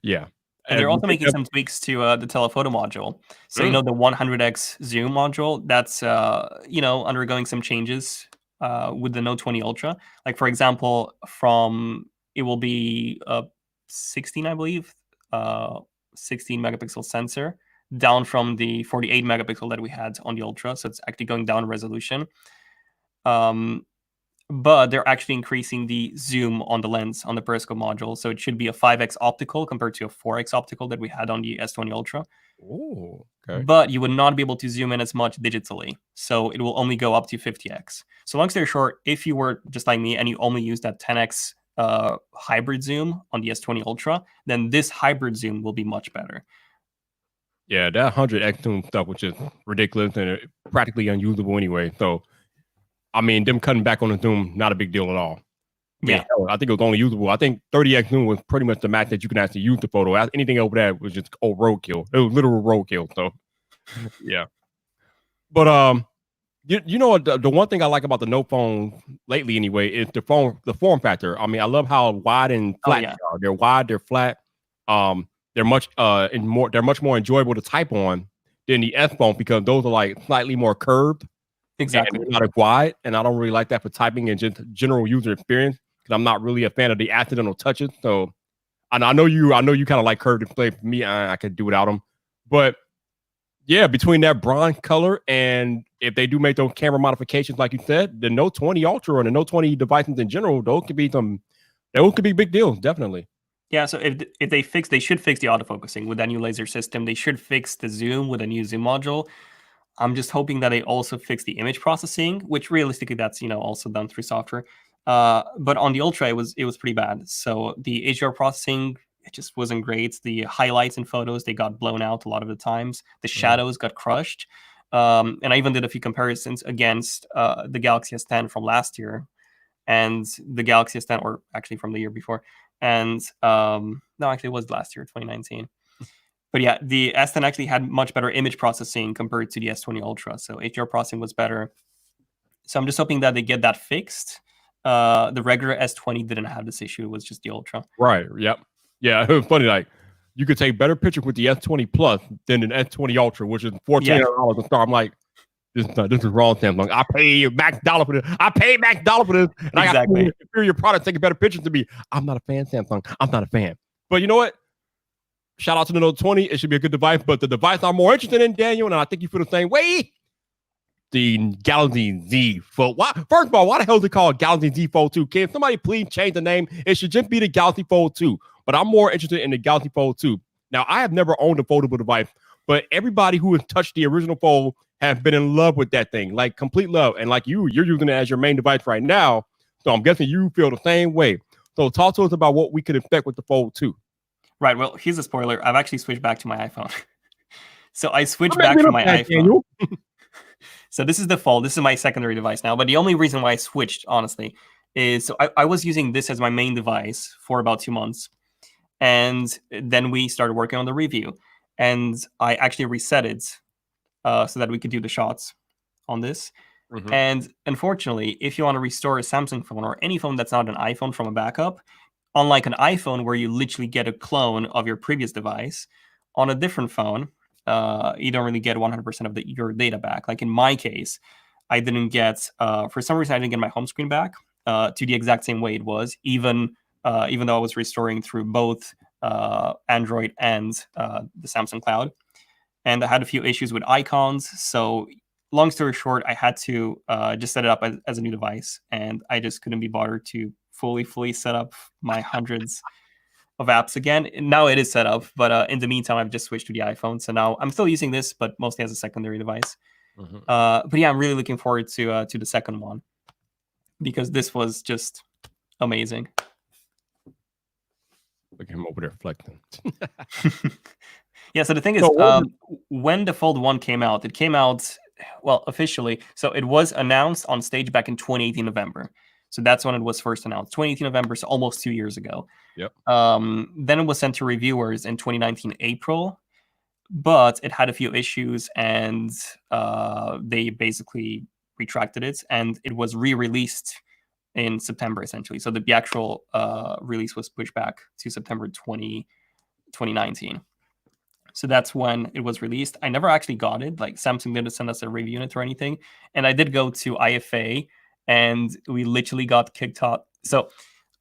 yeah. And they're also making some tweaks to the telephoto module. So the 100x zoom module, that's undergoing some changes with the Note 20 Ultra. Like for example, it will be 16, I believe, 16 megapixel sensor down from the 48 megapixel that we had on the Ultra. So it's actually going down in resolution. But they're actually increasing the zoom on the lens on the periscope module. So it should be a 5x optical compared to a 4x optical that we had on the S20 Ultra. Oh, okay. But you would not be able to zoom in as much digitally. So it will only go up to 50x. So long story short, if you were just like me and you only use that 10x hybrid zoom on the S20 Ultra, then this hybrid zoom will be much better. Yeah, that 100x zoom stuff, which is ridiculous and practically unusable anyway. So, I mean, them cutting back on the zoom, not a big deal at all. I mean, hell, I think it was only usable. I think 30x zoom was pretty much the max that you can actually use the photo. Anything over that was just roadkill. It was literal roadkill. So, yeah. But you know what? The one thing I like about the Note phone lately, anyway, is the form factor. I mean, I love how wide and flat they are. They're wide, they're flat. They're much more enjoyable to type on than the S phone because those are like slightly more curved. Exactly. And not as wide, and I don't really like that for typing and just general user experience because I'm not really a fan of the accidental touches. So, I know you kind of like curved display. For me, I could do without them. But yeah, between that bronze color and if they do make those camera modifications, like you said, the Note 20 Ultra and the Note 20 devices in general, those could be big deals, definitely. Yeah, so if they should fix the autofocusing with that new laser system. They should fix the zoom with a new zoom module. I'm just hoping that they also fix the image processing, which realistically that's also done through software. But on the Ultra, it was pretty bad. So the HDR processing, it just wasn't great. The highlights in photos, they got blown out a lot of the times. The shadows got crushed. And I even did a few comparisons against the Galaxy S10 from last year and the Galaxy S10, or actually from the year before. And no, actually it was last year, 2019. But yeah, the S10 actually had much better image processing compared to the S20 Ultra. So HDR processing was better. So I'm just hoping that they get that fixed. The regular S20 didn't have this issue. It was just the Ultra. Right. Yep. Yeah. It was funny. Like you could take better pictures with the S20 Plus than an S20 Ultra, which is $1,400 to start. I'm like, this is wrong, Samsung. I pay max dollar for this. I paid max dollar for this. And exactly. I got inferior product taking better pictures to me. I'm not a fan, Samsung. I'm not a fan. But you know what? Shout out to the Note 20. It should be a good device. But the device I'm more interested in, Daniel, and I think you feel the same way, the Galaxy Z Fold. First of all, why the hell is it called Galaxy Z Fold 2? Can somebody please change the name? It should just be the Galaxy Fold 2. But I'm more interested in the Galaxy Fold 2. Now, I have never owned a foldable device, but everybody who has touched the original Fold has been in love with that thing, like complete love. And like you're using it as your main device right now. So I'm guessing you feel the same way. So talk to us about what we could expect with the Fold 2. Right. Well, here's a spoiler. I've actually switched back to my iPhone. So I switched back from my iPhone. So this is the Fold. This is my secondary device now. But the only reason why I switched, honestly, is so I was using this as my main device for about 2 months. And then we started working on the review. And I actually reset it so that we could do the shots on this. Mm-hmm. And unfortunately, if you want to restore a Samsung phone or any phone that's not an iPhone from a backup, unlike an iPhone where you literally get a clone of your previous device, on a different phone, you don't really get 100% of your data back. Like in my case, I didn't get, for some reason, I didn't get my home screen back to the exact same way it was, even though I was restoring through both Android and the Samsung Cloud. And I had a few issues with icons. So long story short, I had to just set it up as a new device. And I just couldn't be bothered to fully set up my hundreds of apps again. Now it is set up, but in the meantime, I've just switched to the iPhone. So now I'm still using this, but mostly as a secondary device. Mm-hmm. But yeah, I'm really looking forward to the second one because this was just amazing. Look at him over there flexing. Yeah, so the thing is, when the Fold 1 came out, it came out, well, officially. So it was announced on stage back in 2018 November. So that's when it was first announced, 2018 November, so almost 2 years ago. Yep. Then it was sent to reviewers in 2019 April, but it had a few issues, and they basically retracted it, and it was re-released in September, essentially. So the actual release was pushed back to September 2019. So that's when it was released. I never actually got it. Like Samsung didn't send us a review unit or anything. And I did go to IFA and we literally got kicked out. So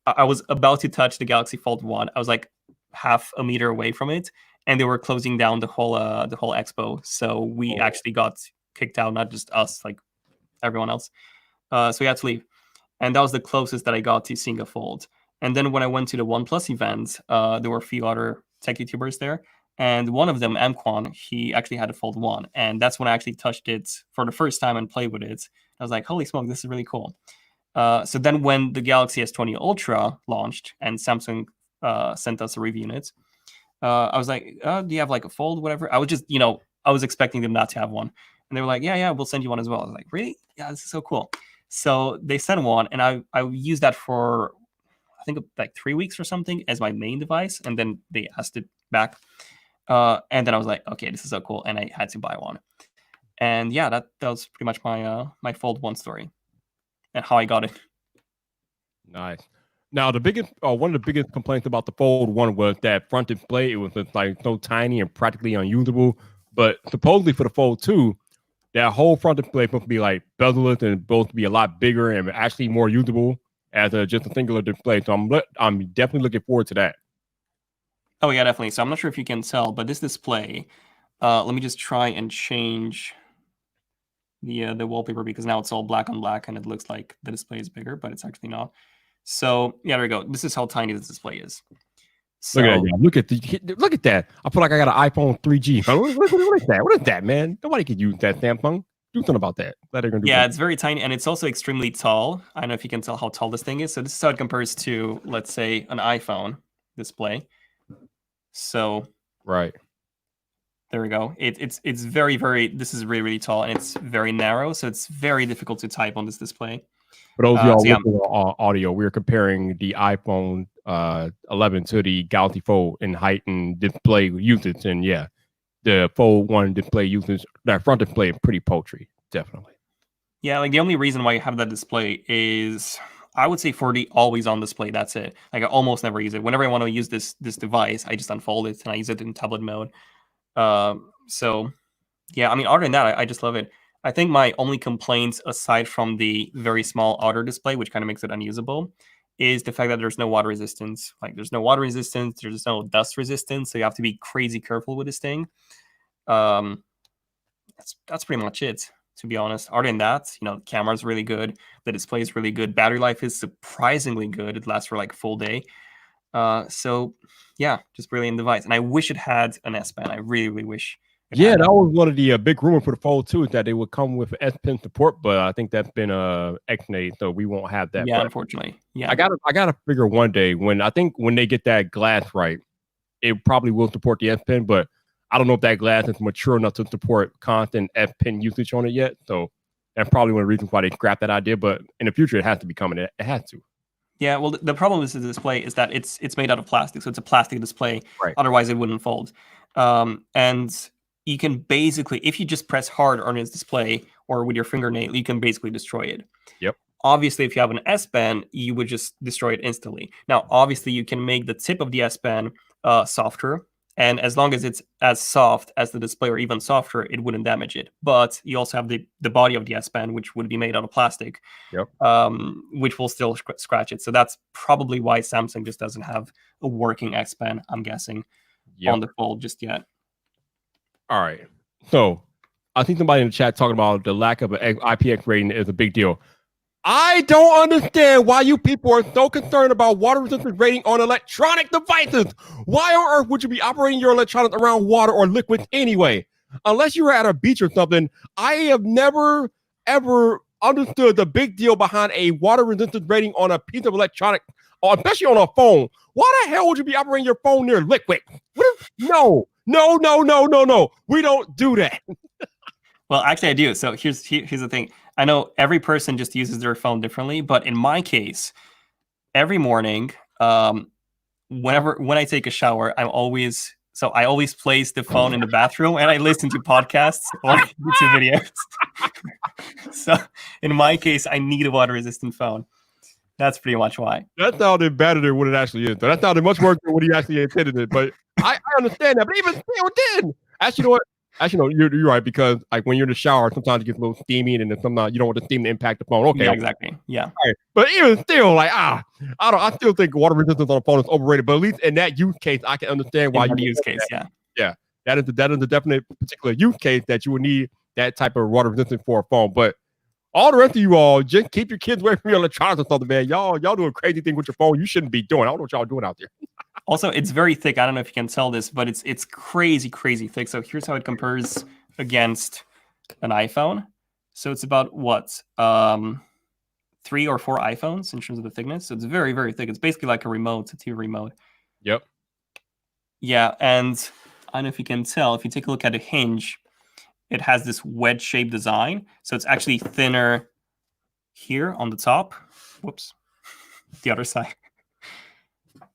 I was about to touch the Galaxy Fold 1. I was like half a meter away from it, and they were closing down the whole expo. So we actually got kicked out, not just us, like everyone else. So we had to leave. And that was the closest that I got to seeing a Fold. And then when I went to the OnePlus event, there were a few other tech YouTubers there. And one of them, Mquan, he actually had a Fold 1. And that's when I actually touched it for the first time and played with it. I was like, holy smoke, this is really cool. So then when the Galaxy S20 Ultra launched and Samsung sent us a review unit, I was like, do you have like a Fold, whatever? I was just, I was expecting them not to have one. And they were like, yeah, we'll send you one as well. I was like, really? Yeah, this is so cool. So they sent one, and I used that for, I think, like 3 weeks or something as my main device. And then they asked it back. And then I was like, okay, this is so cool. And I had to buy one. And yeah, that was pretty much my Fold 1 story and how I got it. Nice. Now, the biggest, one of the biggest complaints about the Fold 1 was that front display, it was just like so tiny and practically unusable. But supposedly for the Fold 2, that whole front display is supposed to be like bezel-less and supposed to be a lot bigger and actually more usable as just a singular display. So I'm definitely looking forward to that. Oh yeah, definitely. So I'm not sure if you can tell, but this display, let me just try and change the wallpaper, because now it's all black on black and it looks like the display is bigger, but it's actually not. So yeah, there we go. This is how tiny this display is. So, look at that, y'all. Look at that. I feel like I got an iPhone 3G. What is that? What is that, man? Nobody could use that Samsung. Do something about that. It's very tiny, and it's also extremely tall. I don't know if you can tell how tall this thing is. So this is how it compares to, let's say, an iPhone display. So right there we go. It's very, very. This is really, really tall, and it's very narrow, so it's very difficult to type on this display. For those of y'all listening on audio, we're comparing the iPhone 11 to the Galaxy Fold in height and display usage, and yeah, the Fold 1 display usage, that front display is pretty paltry, definitely. Yeah, like the only reason why you have that display is, I would say, for the always on display. That's it. Like I almost never use it. Whenever I want to use this device, I just unfold it and I use it in tablet mode. So yeah, I mean, other than that, I just love it. I think my only complaints, aside from the very small outer display, which kind of makes it unusable, is the fact that there's no water resistance. Like there's no water resistance, there's no dust resistance, so you have to be crazy careful with this thing. That's pretty much it, to be honest. Other than that, the camera's really good, the display is really good, battery life is surprisingly good. It lasts for like a full day. So yeah, just brilliant device. And I wish it had an S Pen. I really, really wish. Yeah, that was one of the big rumors for the Fold 2, is that they would come with S Pen support, but I think that's been exonerated, so we won't have that. Yeah, but unfortunately. Yeah, I gotta figure one day when they get that glass right, it probably will support the S Pen, but I don't know if that glass is mature enough to support constant S Pen usage on it yet. So that's probably one of the reasons why they scrapped that idea. But in the future, it has to be coming. It has to. Yeah, well, the problem with the display is that it's made out of plastic, so it's a plastic display. Right. Otherwise, it wouldn't fold. And you can basically, if you just press hard on its display or with your fingernail, you can basically destroy it. Yep. Obviously, if you have an S Pen, you would just destroy it instantly. Now, obviously, you can make the tip of the S Pen softer, and as long as it's as soft as the display or even softer, it wouldn't damage it. But you also have the body of the S Pen, which would be made out of plastic, yep. Which will still scratch it. So that's probably why Samsung just doesn't have a working S Pen, I'm guessing, on the Fold just yet. All right. So I think somebody in the chat talking about the lack of an IPX rating is a big deal. I don't understand why you people are so concerned about water resistance rating on electronic devices. Why on earth would you be operating your electronics around water or liquids anyway? Unless you were at a beach or something, I have never, ever understood the big deal behind a water resistance rating on a piece of electronic, or especially on a phone. Why the hell would you be operating your phone near liquid? No. We don't do that. Well, actually, I do. So here's the thing. I know every person just uses their phone differently, but in my case, every morning, when I take a shower, I always place the phone in the bathroom and I listen to podcasts or YouTube videos. So in my case, I need a water-resistant phone. That's pretty much why. That sounded better than what it actually is. That sounded much worse than what he actually intended it. But I understand that. But even still, then actually, you know what? Actually, no, you're right, because like when you're in the shower, sometimes it gets a little steamy, and then sometimes you don't want the steam to impact the phone. Okay, Yeah, okay. exactly. Yeah. Right. But even still, like I still think water resistance on a phone is overrated. But at least in that use case, I can understand why In you that would use want case, that. yeah. Yeah, that is a definite particular use case that you would need that type of water resistance for a phone. But all the rest of you all, just keep your kids away from your electronics or something, man. Y'all doing crazy thing with your phone you shouldn't be doing. I don't know what y'all doing out there. Also, it's very thick. I don't know if you can tell this, but it's crazy, crazy thick. So here's how it compares against an iPhone. So it's about what? 3 or 4 iPhones in terms of the thickness. So it's very, very thick. It's basically like a remote, a TV remote. Yep. Yeah, and I don't know if you can tell, if you take a look at the hinge, it has this wedge-shaped design. So it's actually thinner here on the top. Whoops. The other side.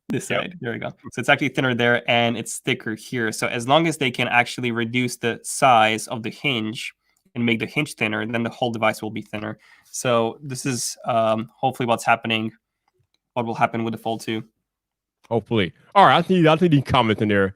This side. There we go. So it's actually thinner there, and it's thicker here. So as long as they can actually reduce the size of the hinge and make the hinge thinner, then the whole device will be thinner. So this is hopefully what will happen with the Fold 2. Hopefully. All right, I see these comments in there.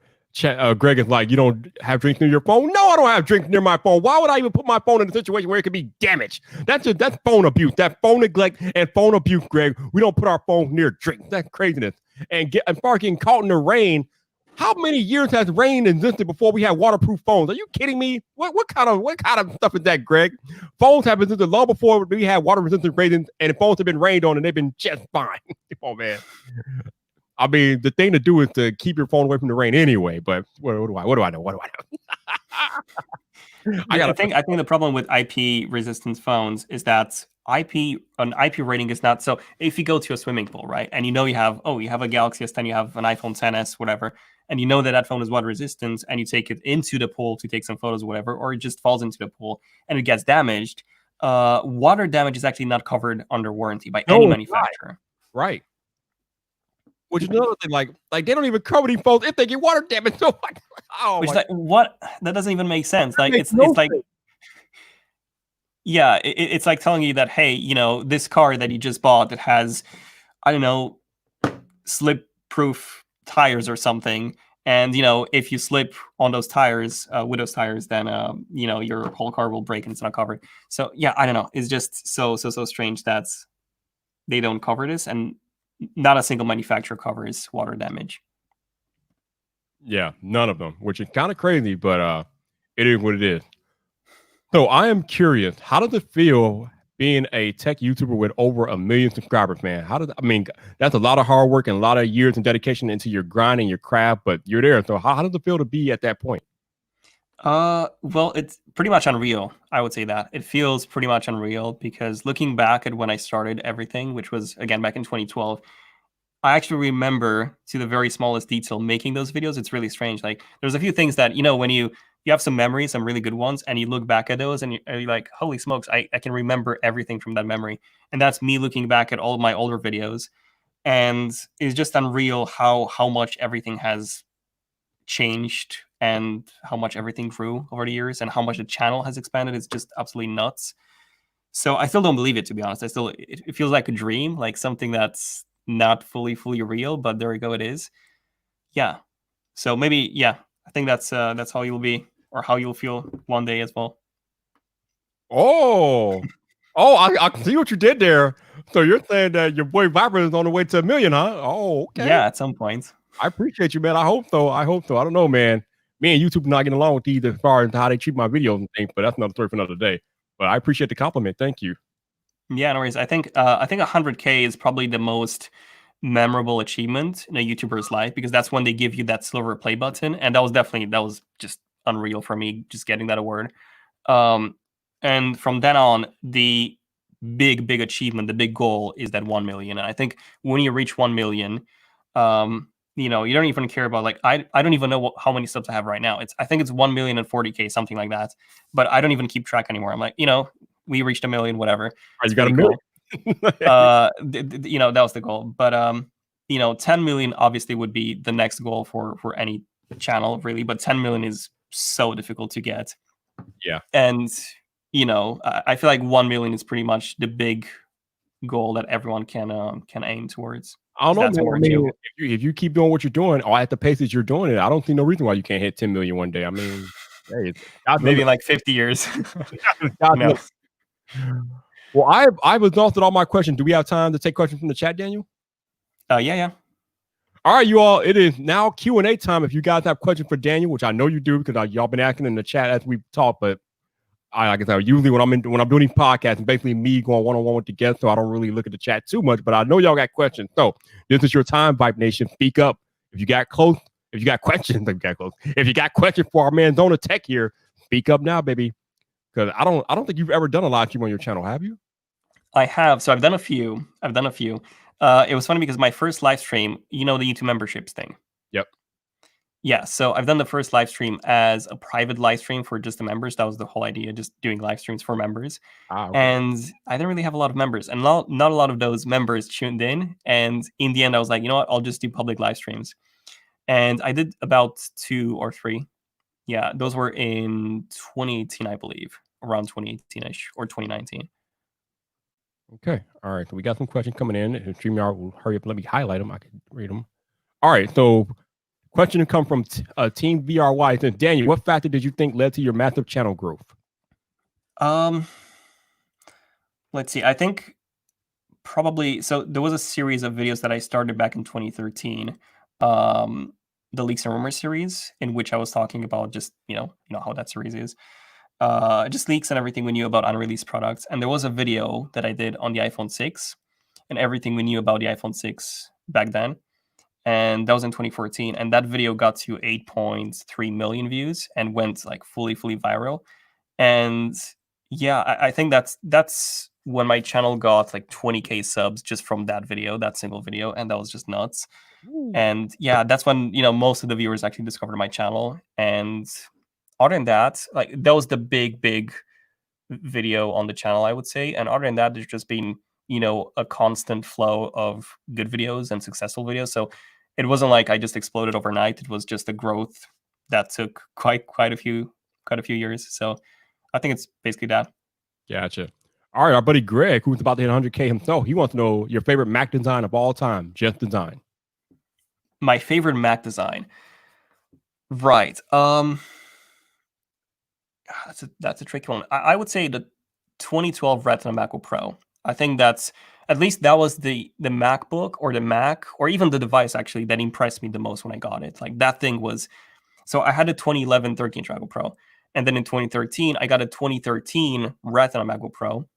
Greg is like, you don't have drinks near your phone? No, I don't have drinks near my phone. Why would I even put my phone in a situation where it could be damaged? That's phone abuse. That's phone neglect and phone abuse, Greg. We don't put our phones near drinks. That's craziness. And as far as getting caught in the rain, how many years has rain existed before we had waterproof phones? Are you kidding me? What kind of stuff is that, Greg? Phones have existed long before we had water resistant ratings, and phones have been rained on and they've been just fine. Oh man. I mean, the thing to do is to keep your phone away from the rain anyway. But what do I know? I think the problem with IP resistant phones is that an IP rating is not. So if you go to a swimming pool, right, and you have a Galaxy S10, you have an iPhone XS, whatever, and you know that phone is water resistant, and you take it into the pool to take some photos or whatever, or it just falls into the pool and it gets damaged. Water damage is actually not covered under warranty by any manufacturer. Right. Which is another thing, like they don't even cover these phones if they get water damage. So what? That doesn't even make sense. Like it's like, yeah, it's like telling you that, hey, this car that you just bought that has, I don't know, slip-proof tires or something, and if you slip on those tires, with those tires, then your whole car will break and it's not covered. So yeah, I don't know. It's just so strange that they don't cover this, and not a single manufacturer covers water damage. Yeah, none of them, which is kind of crazy, but it is what it is. So I am curious, how does it feel being a tech YouTuber with over 1 million subscribers, man? That's a lot of hard work and a lot of years and dedication into your grind and your craft, but you're there. So how does it feel to be at that point? Well, it's pretty much unreal. I would say that it feels pretty much unreal, because looking back at when I started everything, which was again back in 2012, I actually remember to the very smallest detail making those videos. It's really strange. Like there's a few things that, when you have some memories, some really good ones, and you look back at those and you're like, holy smokes, I can remember everything from that memory. And that's me looking back at all of my older videos. And it's just unreal how much everything has changed and how much everything grew over the years and how much the channel has expanded. It's just absolutely nuts. So I still don't believe it, to be honest. It feels like a dream, like something that's not fully real, but there we go, it is. Yeah. So maybe, yeah, I think that's how you'll be, or how you'll feel one day as well. I can see what you did there. So you're saying that your boy Viper is on the way to 1 million, huh? Oh, okay. Yeah, at some point. I appreciate you, man. I hope so. I don't know, man. Me and YouTube not getting along with these as far as how they treat my videos and things, but that's another story for another day. But I appreciate the compliment. Thank you. Yeah, no worries. I think 100K is probably the most memorable achievement in a YouTuber's life, because that's when they give you that silver play button, and that was just unreal for me, just getting that award. And from then on, the big achievement, the big goal is that 1 million. And I think when you reach 1 million, you don't even care about, like, I don't even know how many subs I have right now. I think it's 1,040K, something like that. But I don't even keep track anymore. I'm like, we reached 1 million, whatever. You got a million. That was the goal. But 10 million obviously would be the next goal for any channel, really. But 10 million is so difficult to get. Yeah. And I feel like 1 million is pretty much the big goal that everyone can aim towards. I don't know, man. If you keep doing what you're doing, or at the pace that you're doing it, I don't see no reason why you can't hit 10 million one day. I mean, Hey, God's Maybe limit. in like 50 years. God's No. limit. Well, I've exhausted all my questions. Do we have time to take questions from the chat, Daniel? Yeah. All right, you all. It is now Q&A time. If you guys have questions for Daniel, which I know you do because y'all been asking in the chat as we talk, but like I said, usually when I'm doing these podcasts, it's basically me going one-on-one with the guests, so I don't really look at the chat too much. But I know y'all got questions, so this is your time, Vibe Nation. Speak up if you got close. If you got questions, if you got questions for our man ZoneOfTech here, speak up now, baby. Because I don't think you've ever done a live stream on your channel, have you? I have. So I've done a few. It was funny because my first live stream, the YouTube memberships thing. Yep. Yeah, so I've done the first live stream as a private live stream for just the members. That was the whole idea, just doing live streams for members. Okay. And I didn't really have a lot of members, and not a lot of those members tuned in. And in the end, I was like, you know what, I'll just do public live streams. And I did about 2 or 3. Yeah, those were in 2018, I believe, around 2018-ish or 2019. Okay. All right. So we got some questions coming in. And StreamYard will hurry up and let me highlight them. I can read them. All right. So question come from Team VRY. It says, Daniel, what factor did you think led to your massive channel growth? Let's see. I think probably so. There was a series of videos that I started back in 2013, the Leaks and Rumors series, in which I was talking about just how that series is, just leaks and everything we knew about unreleased products. And there was a video that I did on the iPhone 6 and everything we knew about the iPhone 6 back then. And that was in 2014, and that video got to 8.3 million views and went like fully viral. And yeah, I think that's when my channel got like 20K subs just from that video, that single video, and that was just nuts. Ooh. And yeah, that's when most of the viewers actually discovered my channel. And other than that, like that was the big video on the channel, I would say. And other than that, there's just been a constant flow of good videos and successful videos. So it wasn't like I just exploded overnight. It was just a growth that took quite a few years. So I think it's basically that. Gotcha. All right, our buddy Greg, who's about to hit 100K himself, he wants to know your favorite Mac design of all time, Just Design. My favorite Mac design. Right. That's a tricky one. I would say the 2012 Retina MacBook Pro. I think that's at least that was the MacBook or the Mac or even the device actually that impressed me the most when I got it. Like that thing was. So I had a 2011 13-inch MacBook Pro, and then in 2013 I got a 2013 Retina MacBook Pro.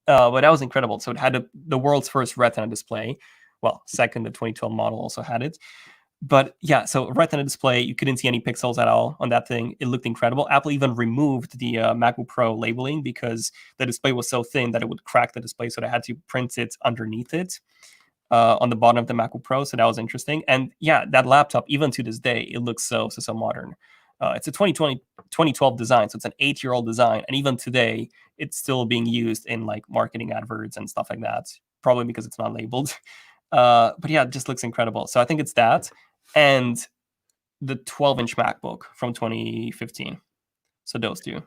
But that was incredible. So it had the world's first Retina display. Well, second, the 2012 model also had it. But yeah, so Retina display, you couldn't see any pixels at all on that thing. It looked incredible. Apple even removed the MacBook Pro labeling because the display was so thin that it would crack the display. So they had to print it underneath it on the bottom of the MacBook Pro. So that was interesting. And yeah, that laptop, even to this day, it looks so modern. It's a 2012 design, so it's an 8-year-old design. And even today, it's still being used in like marketing adverts and stuff like that, probably because it's not labeled. But yeah, it just looks incredible. So I think it's that. And the 12-inch MacBook from 2015. So those two.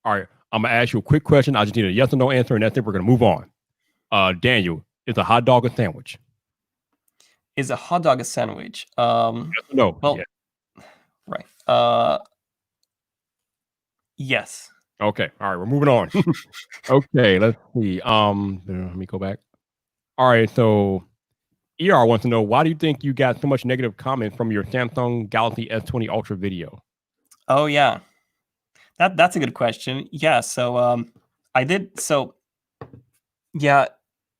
All right, I'm going to ask you a quick question. I just need a yes or no answer, and that's it. We're going to move on. Daniel, is a hot dog a sandwich? Is a hot dog a sandwich? Yes or no? Well, yeah. Right. Yes. Okay. All right, we're moving on. Okay, let's see. Let me go back. All right, so ER wants to know, why do you think you got so much negative comments from your Samsung Galaxy S20 Ultra video? Oh yeah, that's a good question. Yeah, so I did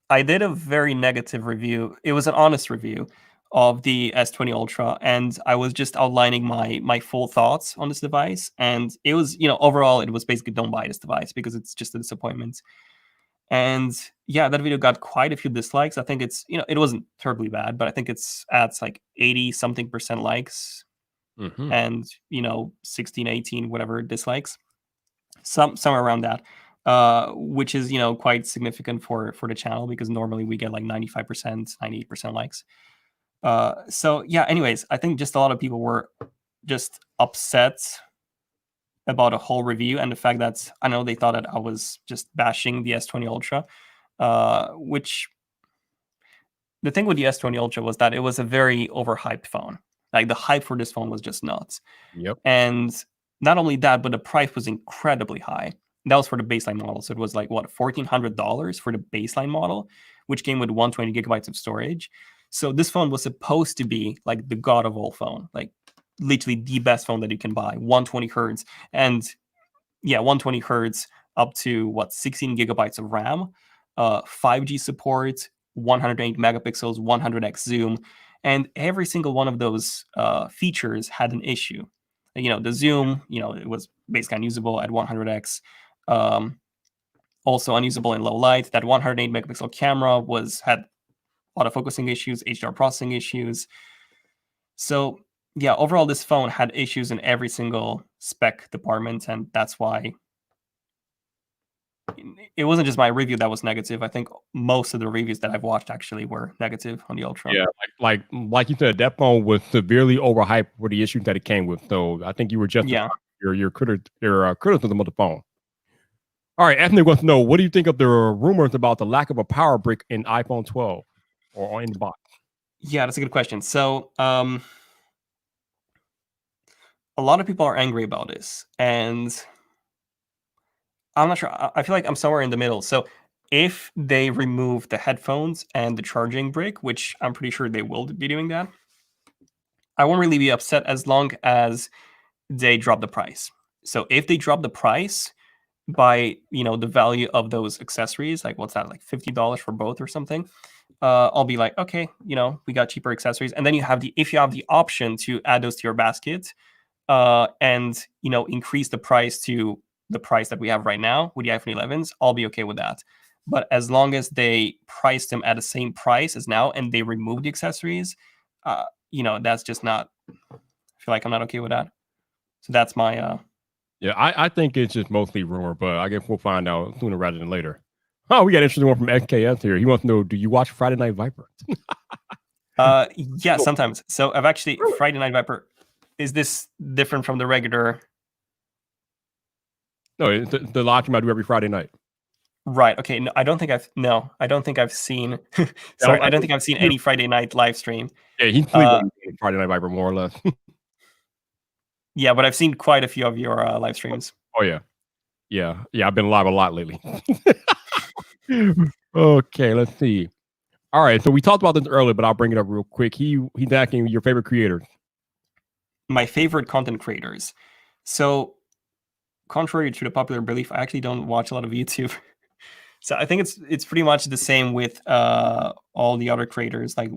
a very negative review. It was an honest review of the S20 Ultra, and I was just outlining my full thoughts on this device. And it was, overall, it was basically don't buy this device because it's just a disappointment. And yeah, that video got quite a few dislikes. I think it's, it wasn't terribly bad, but I think it's at like 80 something % likes and 16, 18, whatever dislikes, somewhere around that, which is quite significant for the channel because normally we get like 95%, 98% likes. So yeah, anyways, I think just a lot of people were just upset about a whole review and the fact that I know they thought that I was just bashing the S20 Ultra, which the thing with the S20 Ultra was that it was a very overhyped phone. Like the hype for this phone was just nuts. Yep. And not only that, but the price was incredibly high. That was for the baseline model. So it was like, what, $1,400 for the baseline model, which came with 120 gigabytes of storage. So this phone was supposed to be like the god of all phone, like literally the best phone that you can buy, 120 hertz. And yeah, 120 hertz up to what, 16 gigabytes of RAM, 5G support, 108 megapixels, 100x zoom. And every single one of those features had an issue. The zoom, it was basically unusable at 100x. Also unusable in low light. That 108 megapixel camera had autofocusing issues, HDR processing issues. So yeah, overall, this phone had issues in every single spec department, and that's why it wasn't just my review that was negative. I think most of the reviews that I've watched actually were negative on the Ultra. Yeah, like you said, that phone was severely overhyped for the issues that it came with. So I think you were just your criticism of the phone. All right, Ethnic wants to know, what do you think of the rumors about the lack of a power brick in iPhone 12 or in the box? Yeah, that's a good question. So a lot of people are angry about this, and I'm not sure. I feel like I'm somewhere in the middle. So if they remove the headphones and the charging brick, which I'm pretty sure they will be doing that, I won't really be upset as long as they drop the price. So if they drop the price by the value of those accessories, like what's that, like $50 for both or something, I'll be like, okay, we got cheaper accessories. And then if you have the option to add those to your basket, and increase the price to the price that we have right now with the iPhone 11s, I'll be okay with that. But as long as they price them at the same price as now and they remove the accessories, that's just not. I feel like I'm not okay with that. So that's my. Yeah, I think it's just mostly rumor, but I guess we'll find out sooner rather than later. Oh, we got an interesting one from XKS here. He wants to know, do you watch Friday Night Viper? Yeah, sometimes. So I've actually Friday Night Viper. Is this different from the regular? No, it's the live stream I do every Friday night. Right. Okay. No, I don't think I've seen. Sorry, I don't think I've seen any Friday night live stream. Yeah, he's Friday Night Viper more or less. Yeah, but I've seen quite a few of your live streams. Oh yeah. I've been live a lot lately. Okay, let's see. All right, so we talked about this earlier, but I'll bring it up real quick. He's asking your favorite creators. My favorite content creators. So, contrary to the popular belief, I actually don't watch a lot of YouTube. So I think it's pretty much the same with all the other creators. Like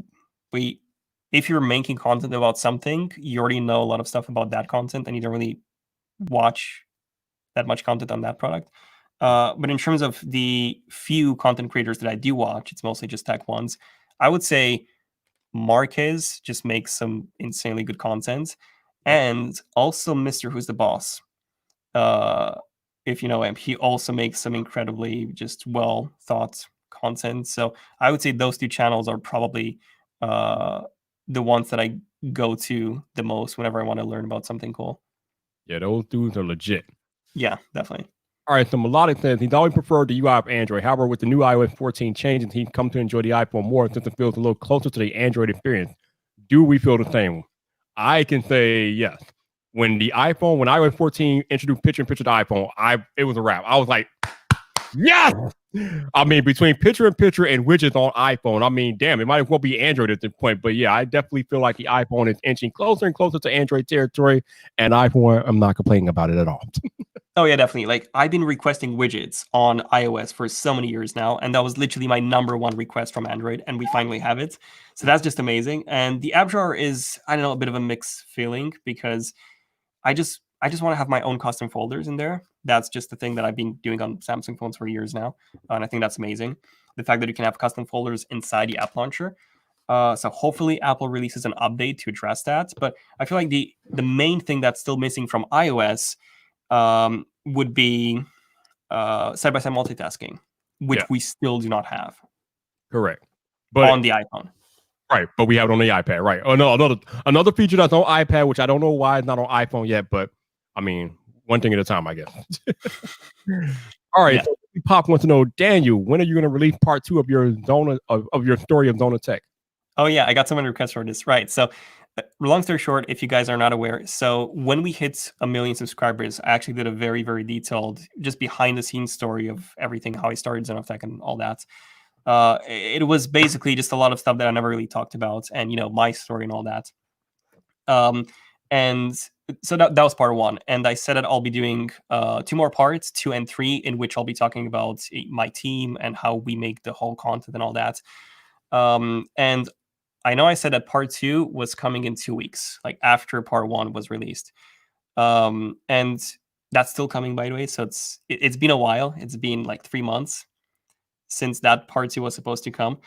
if you're making content about something, you already know a lot of stuff about that content, and you don't really watch that much content on that product. But in terms of the few content creators that I do watch, it's mostly just tech ones. I would say Marquez just makes some insanely good content, and also Mr. Who's the Boss. If you know him, he also makes some incredibly just well thought content. So I would say those two channels are probably the ones that I go to the most whenever I want to learn about something cool. Yeah, those dudes are legit. Yeah, definitely. All right, so Melodic says he's always preferred the UI of Android. However, with the new iOS 14 changes, he's come to enjoy the iPhone more since it feels a little closer to the Android experience. Do we feel the same? I can say yes. When iOS 14 introduced picture-in-picture to iPhone, it was a wrap. I was like, yes! I mean, between picture-in-picture and widgets on iPhone, I mean, damn, it might as well be Android at this point. But yeah, I definitely feel like the iPhone is inching closer and closer to Android territory. And iPhone, I'm not complaining about it at all. Oh yeah, definitely. Like I've been requesting widgets on iOS for so many years now, and that was literally my number one request from Android, and we finally have it. So that's just amazing. And the app drawer is, I don't know, a bit of a mixed feeling because I just want to have my own custom folders in there. That's just the thing that I've been doing on Samsung phones for years now, and I think that's amazing. The fact that you can have custom folders inside the app launcher. So hopefully Apple releases an update to address that. But I feel like the main thing that's still missing from iOS would be side-by-side multitasking, which we still do not have. Correct. But on the iPhone. Right, but we have it on the iPad, right? Oh no, another feature that's on iPad, which I don't know why it's not on iPhone yet, but I mean, one thing at a time, I guess. All right, so Pop wants to know, Daniel, when are you going to release part 2 of your story of ZoneOfTech? Oh yeah, I got so many requests for this. Right, so long story short, if you guys are not aware, so when we hit 1 million subscribers, I actually did a very, very detailed, just behind the scenes story of everything, how I started ZoneOfTech and all that. It was basically just a lot of stuff that I never really talked about, and my story and all that. And so that was part one. And I said that I'll be doing 2 more parts, 2 and 3, in which I'll be talking about my team and how we make the whole content and all that. And I know I said that part 2 was coming in 2 weeks, like after part 1 was released. And that's still coming, by the way. So it's been a while. It's been like 3 months since that part 2 was supposed to come.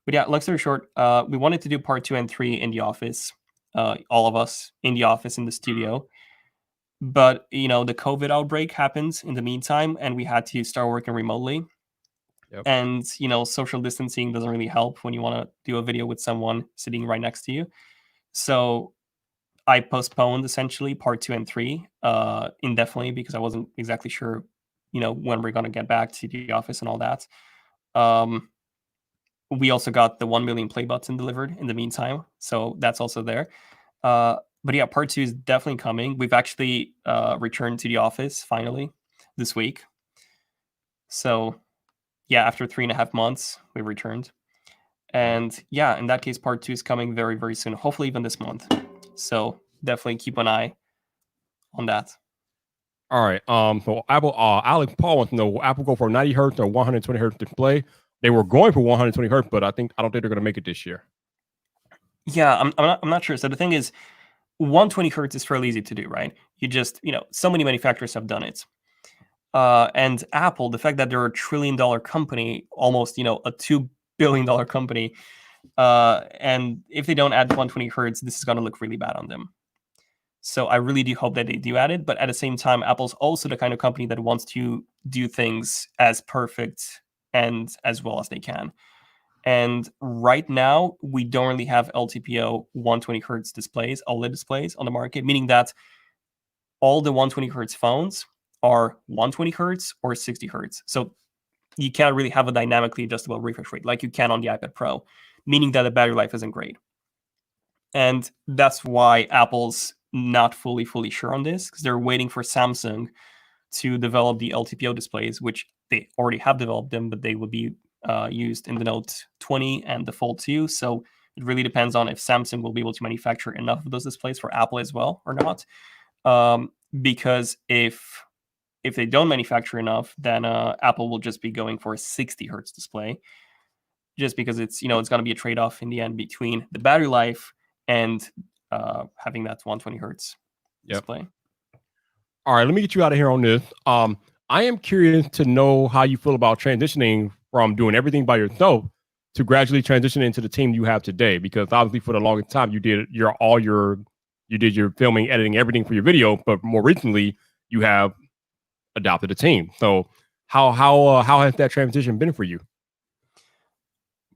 But yeah, long story short, we wanted to do part 2 and 3 in the office, all of us in the office in the studio. But the COVID outbreak happened in the meantime, and we had to start working remotely. Yep. And social distancing doesn't really help when you want to do a video with someone sitting right next to you. So I postponed essentially part 2 and 3 indefinitely, because I wasn't exactly sure, when we're going to get back to the office and all that. We also got the 1 million play button delivered in the meantime, so that's also there. But yeah, part 2 is definitely coming. We've actually returned to the office finally this week. So yeah, after 3.5 months, we returned. And yeah, in that case, part 2 is coming very, very soon, hopefully even this month. So definitely keep an eye on that. All right. So Apple, Alex Paul wants to know: will Apple go for 90 hertz or 120 hertz display? They were going for 120 hertz, but I don't think they're going to make it this year. Yeah, I'm not sure. So the thing is, 120 hertz is fairly easy to do, right? You just, so many manufacturers have done it. And Apple, the fact that they're a $1 trillion company, almost, a $2 billion company, and if they don't add 120 hertz, this is going to look really bad on them. So I really do hope that they do add it. But at the same time, Apple's also the kind of company that wants to do things as perfect and as well as they can. And right now, we don't really have LTPO 120 hertz displays, OLED displays on the market, meaning that all the 120 hertz phones are 120 hertz or 60 hertz. So you can't really have a dynamically adjustable refresh rate like you can on the iPad Pro, meaning that the battery life isn't great. And that's why Apple's not fully sure on this, because they're waiting for Samsung to develop the LTPO displays, which they already have developed them, but they will be used in the Note 20 and the Fold 2. So it really depends on if Samsung will be able to manufacture enough of those displays for Apple as well or not. Because if they don't manufacture enough, then Apple will just be going for a 60 hertz display, just because it's it's going to be a trade-off in the end between the battery life and having that 120 hertz display. All right, let me get you out of here on this. I am curious to know how you feel about transitioning from doing everything by yourself to gradually transitioning into the team you have today, because obviously for the longest time you did your filming, editing, everything for your video, but more recently you have adopted a team. So how has that transition been for you?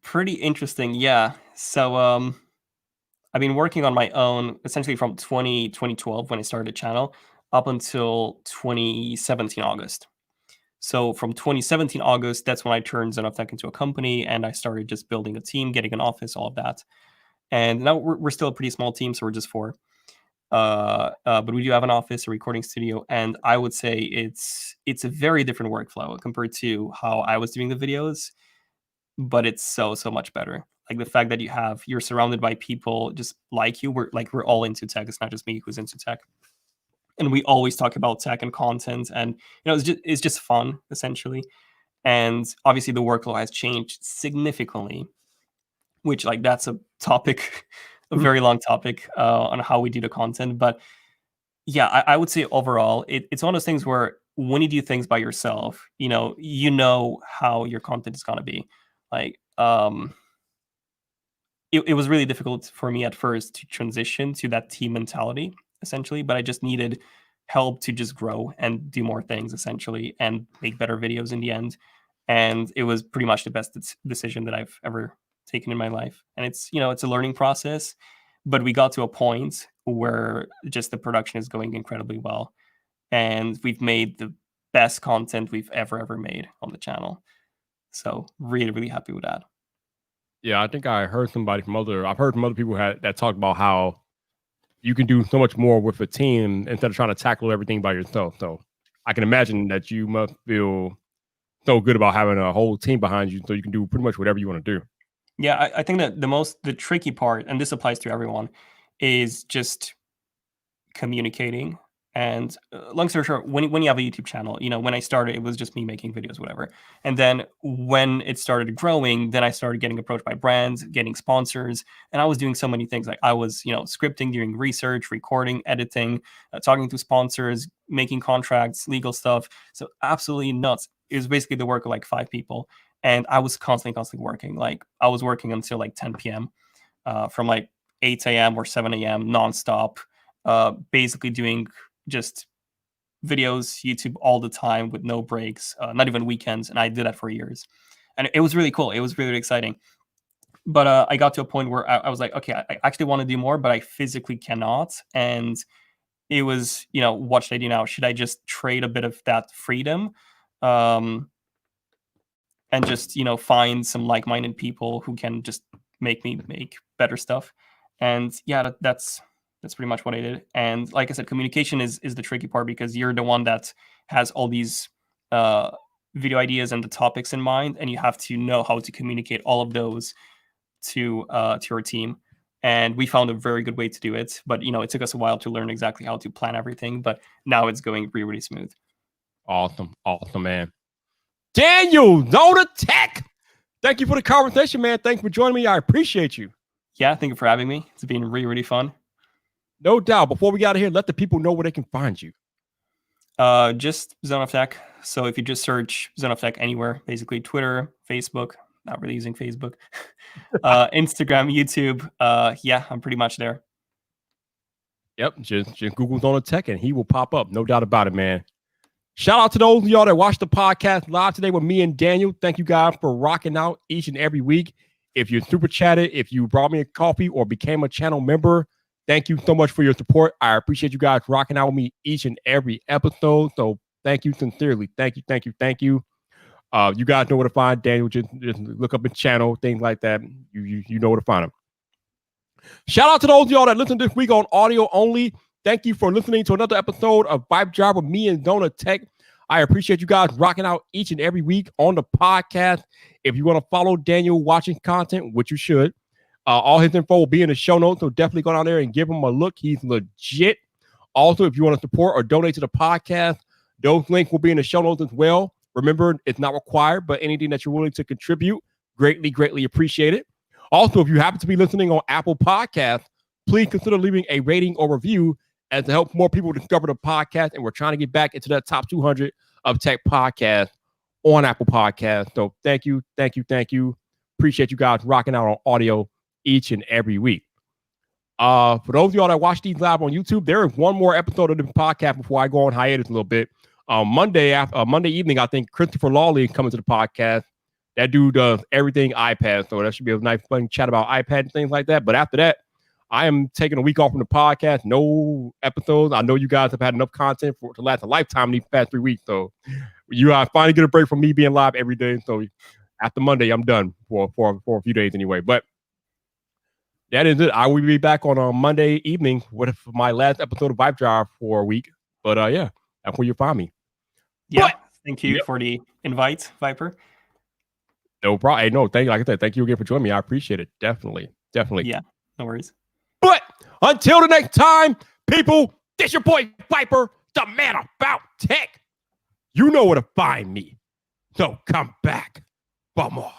Pretty interesting, yeah. So I've been working on my own essentially from 2012 when I started the channel up until 2017 August. So from 2017 August, that's when I turned ZoneOfTech into a company, and I started just building a team, getting an office, all of that. And now we're still a pretty small team, so we're just 4. But we do have an office, a recording studio, and I would say it's a very different workflow compared to how I was doing the videos, but it's so much better. Like the fact that you're surrounded by people just like you. We're all into tech. It's not just me who's into tech, and we always talk about tech and content, and it's just fun essentially. And obviously the workload has changed significantly, which that's a topic, a very long topic on how we do the content. But yeah, I would say overall, it's one of those things where when you do things by yourself, you know how your content is gonna be. Like, it was really difficult for me at first to transition to that team mentality, essentially, but I just needed help to just grow and do more things, essentially, and make better videos in the end. And it was pretty much the best decision that I've ever taken in my life. And it's a learning process, but we got to a point where just the production is going incredibly well, and we've made the best content we've ever made on the channel. So really happy with that. Yeah, I think I heard somebody I've heard from other people that talked about how you can do so much more with a team instead of trying to tackle everything by yourself. So I can imagine that you must feel so good about having a whole team behind you so you can do pretty much whatever you want to do. Yeah, I think that the tricky part, and this applies to everyone, is just communicating. And long story short, when you have a YouTube channel, when I started, it was just me making videos, whatever. And then when it started growing, then I started getting approached by brands, getting sponsors, and I was doing so many things. Like I was, scripting, doing research, recording, editing, talking to sponsors, making contracts, legal stuff. So absolutely nuts. It was basically the work of like 5 people, and I was constantly working. Like I was working until like 10 p.m. From like 8 a.m. or 7 a.m. nonstop. Basically doing just videos, YouTube all the time with no breaks, not even weekends. And I did that for years. And it was really cool. It was really exciting. But I got to a point where I was like, okay, I actually want to do more, but I physically cannot. And it was, what should I do now? Should I just trade a bit of that freedom and just, find some like-minded people who can just make me make better stuff? And yeah, that's pretty much what I did. And like I said, communication is the tricky part because you're the one that has all these video ideas and the topics in mind, and you have to know how to communicate all of those to your team. And we found a very good way to do it, but it took us a while to learn exactly how to plan everything. But now it's going really smooth. Awesome, man. Daniel, ZoneOfTech. Thank you for the conversation, man. Thanks for joining me. I appreciate you. Yeah, thank you for having me. It's been really fun. No doubt. Before we get out of here, let the people know where they can find you. Just ZoneOfTech. So if you just search ZoneOfTech anywhere, basically Twitter, Facebook, not really using Facebook, Instagram, YouTube. Yeah, I'm pretty much there. Yep, just Google ZoneOfTech and he will pop up. No doubt about it, man. Shout out to those of y'all that watched the podcast live today with me and Daniel. Thank you guys for rocking out each and every week. If you super chatted, if you brought me a coffee or became a channel member, thank you so much for your support. I appreciate you guys rocking out with me each and every episode. So thank you sincerely. Thank you. You guys know where to find Daniel. Just look up his channel, things like that. You know where to find him. Shout out to those of y'all that listen this week on audio only. Thank you for listening to another episode of VypDrive with me and ZoneOfTech. I appreciate you guys rocking out each and every week on the podcast. If you want to follow Daniel watching content, which you should, all his info will be in the show notes. So definitely go down there and give him a look. He's legit. Also, if you want to support or donate to the podcast, those links will be in the show notes as well. Remember, it's not required, but anything that you're willing to contribute, greatly appreciate it. Also, if you happen to be listening on Apple Podcasts, please consider leaving a rating or review as to help more people discover the podcast. And we're trying to get back into that top 200 of tech podcasts on Apple Podcasts. So thank you. Appreciate you guys rocking out on audio each and every week. For those of y'all that watch these live on YouTube, there is one more episode of the podcast before I go on hiatus a little bit. Monday evening, I think Christopher Lawley is coming to the podcast. That dude does everything iPad, so that should be a nice fun chat about iPad and things like that. But after that, I am taking a week off from the podcast. No episodes. I know you guys have had enough content to last a lifetime these past 3 weeks. So you finally get a break from me being live every day. So after Monday, I'm done for a few days anyway. But that is it. I will be back on Monday evening with my last episode of VypDrive for a week. But yeah, that's where you'll find me. Yeah, thank you for the invite, Viper. No problem. Hey, no, like I said, thank you again for joining me. I appreciate it. Definitely. Yeah, no worries. But until the next time, people, this your boy Viper, the man about tech. You know where to find me. So come back for more.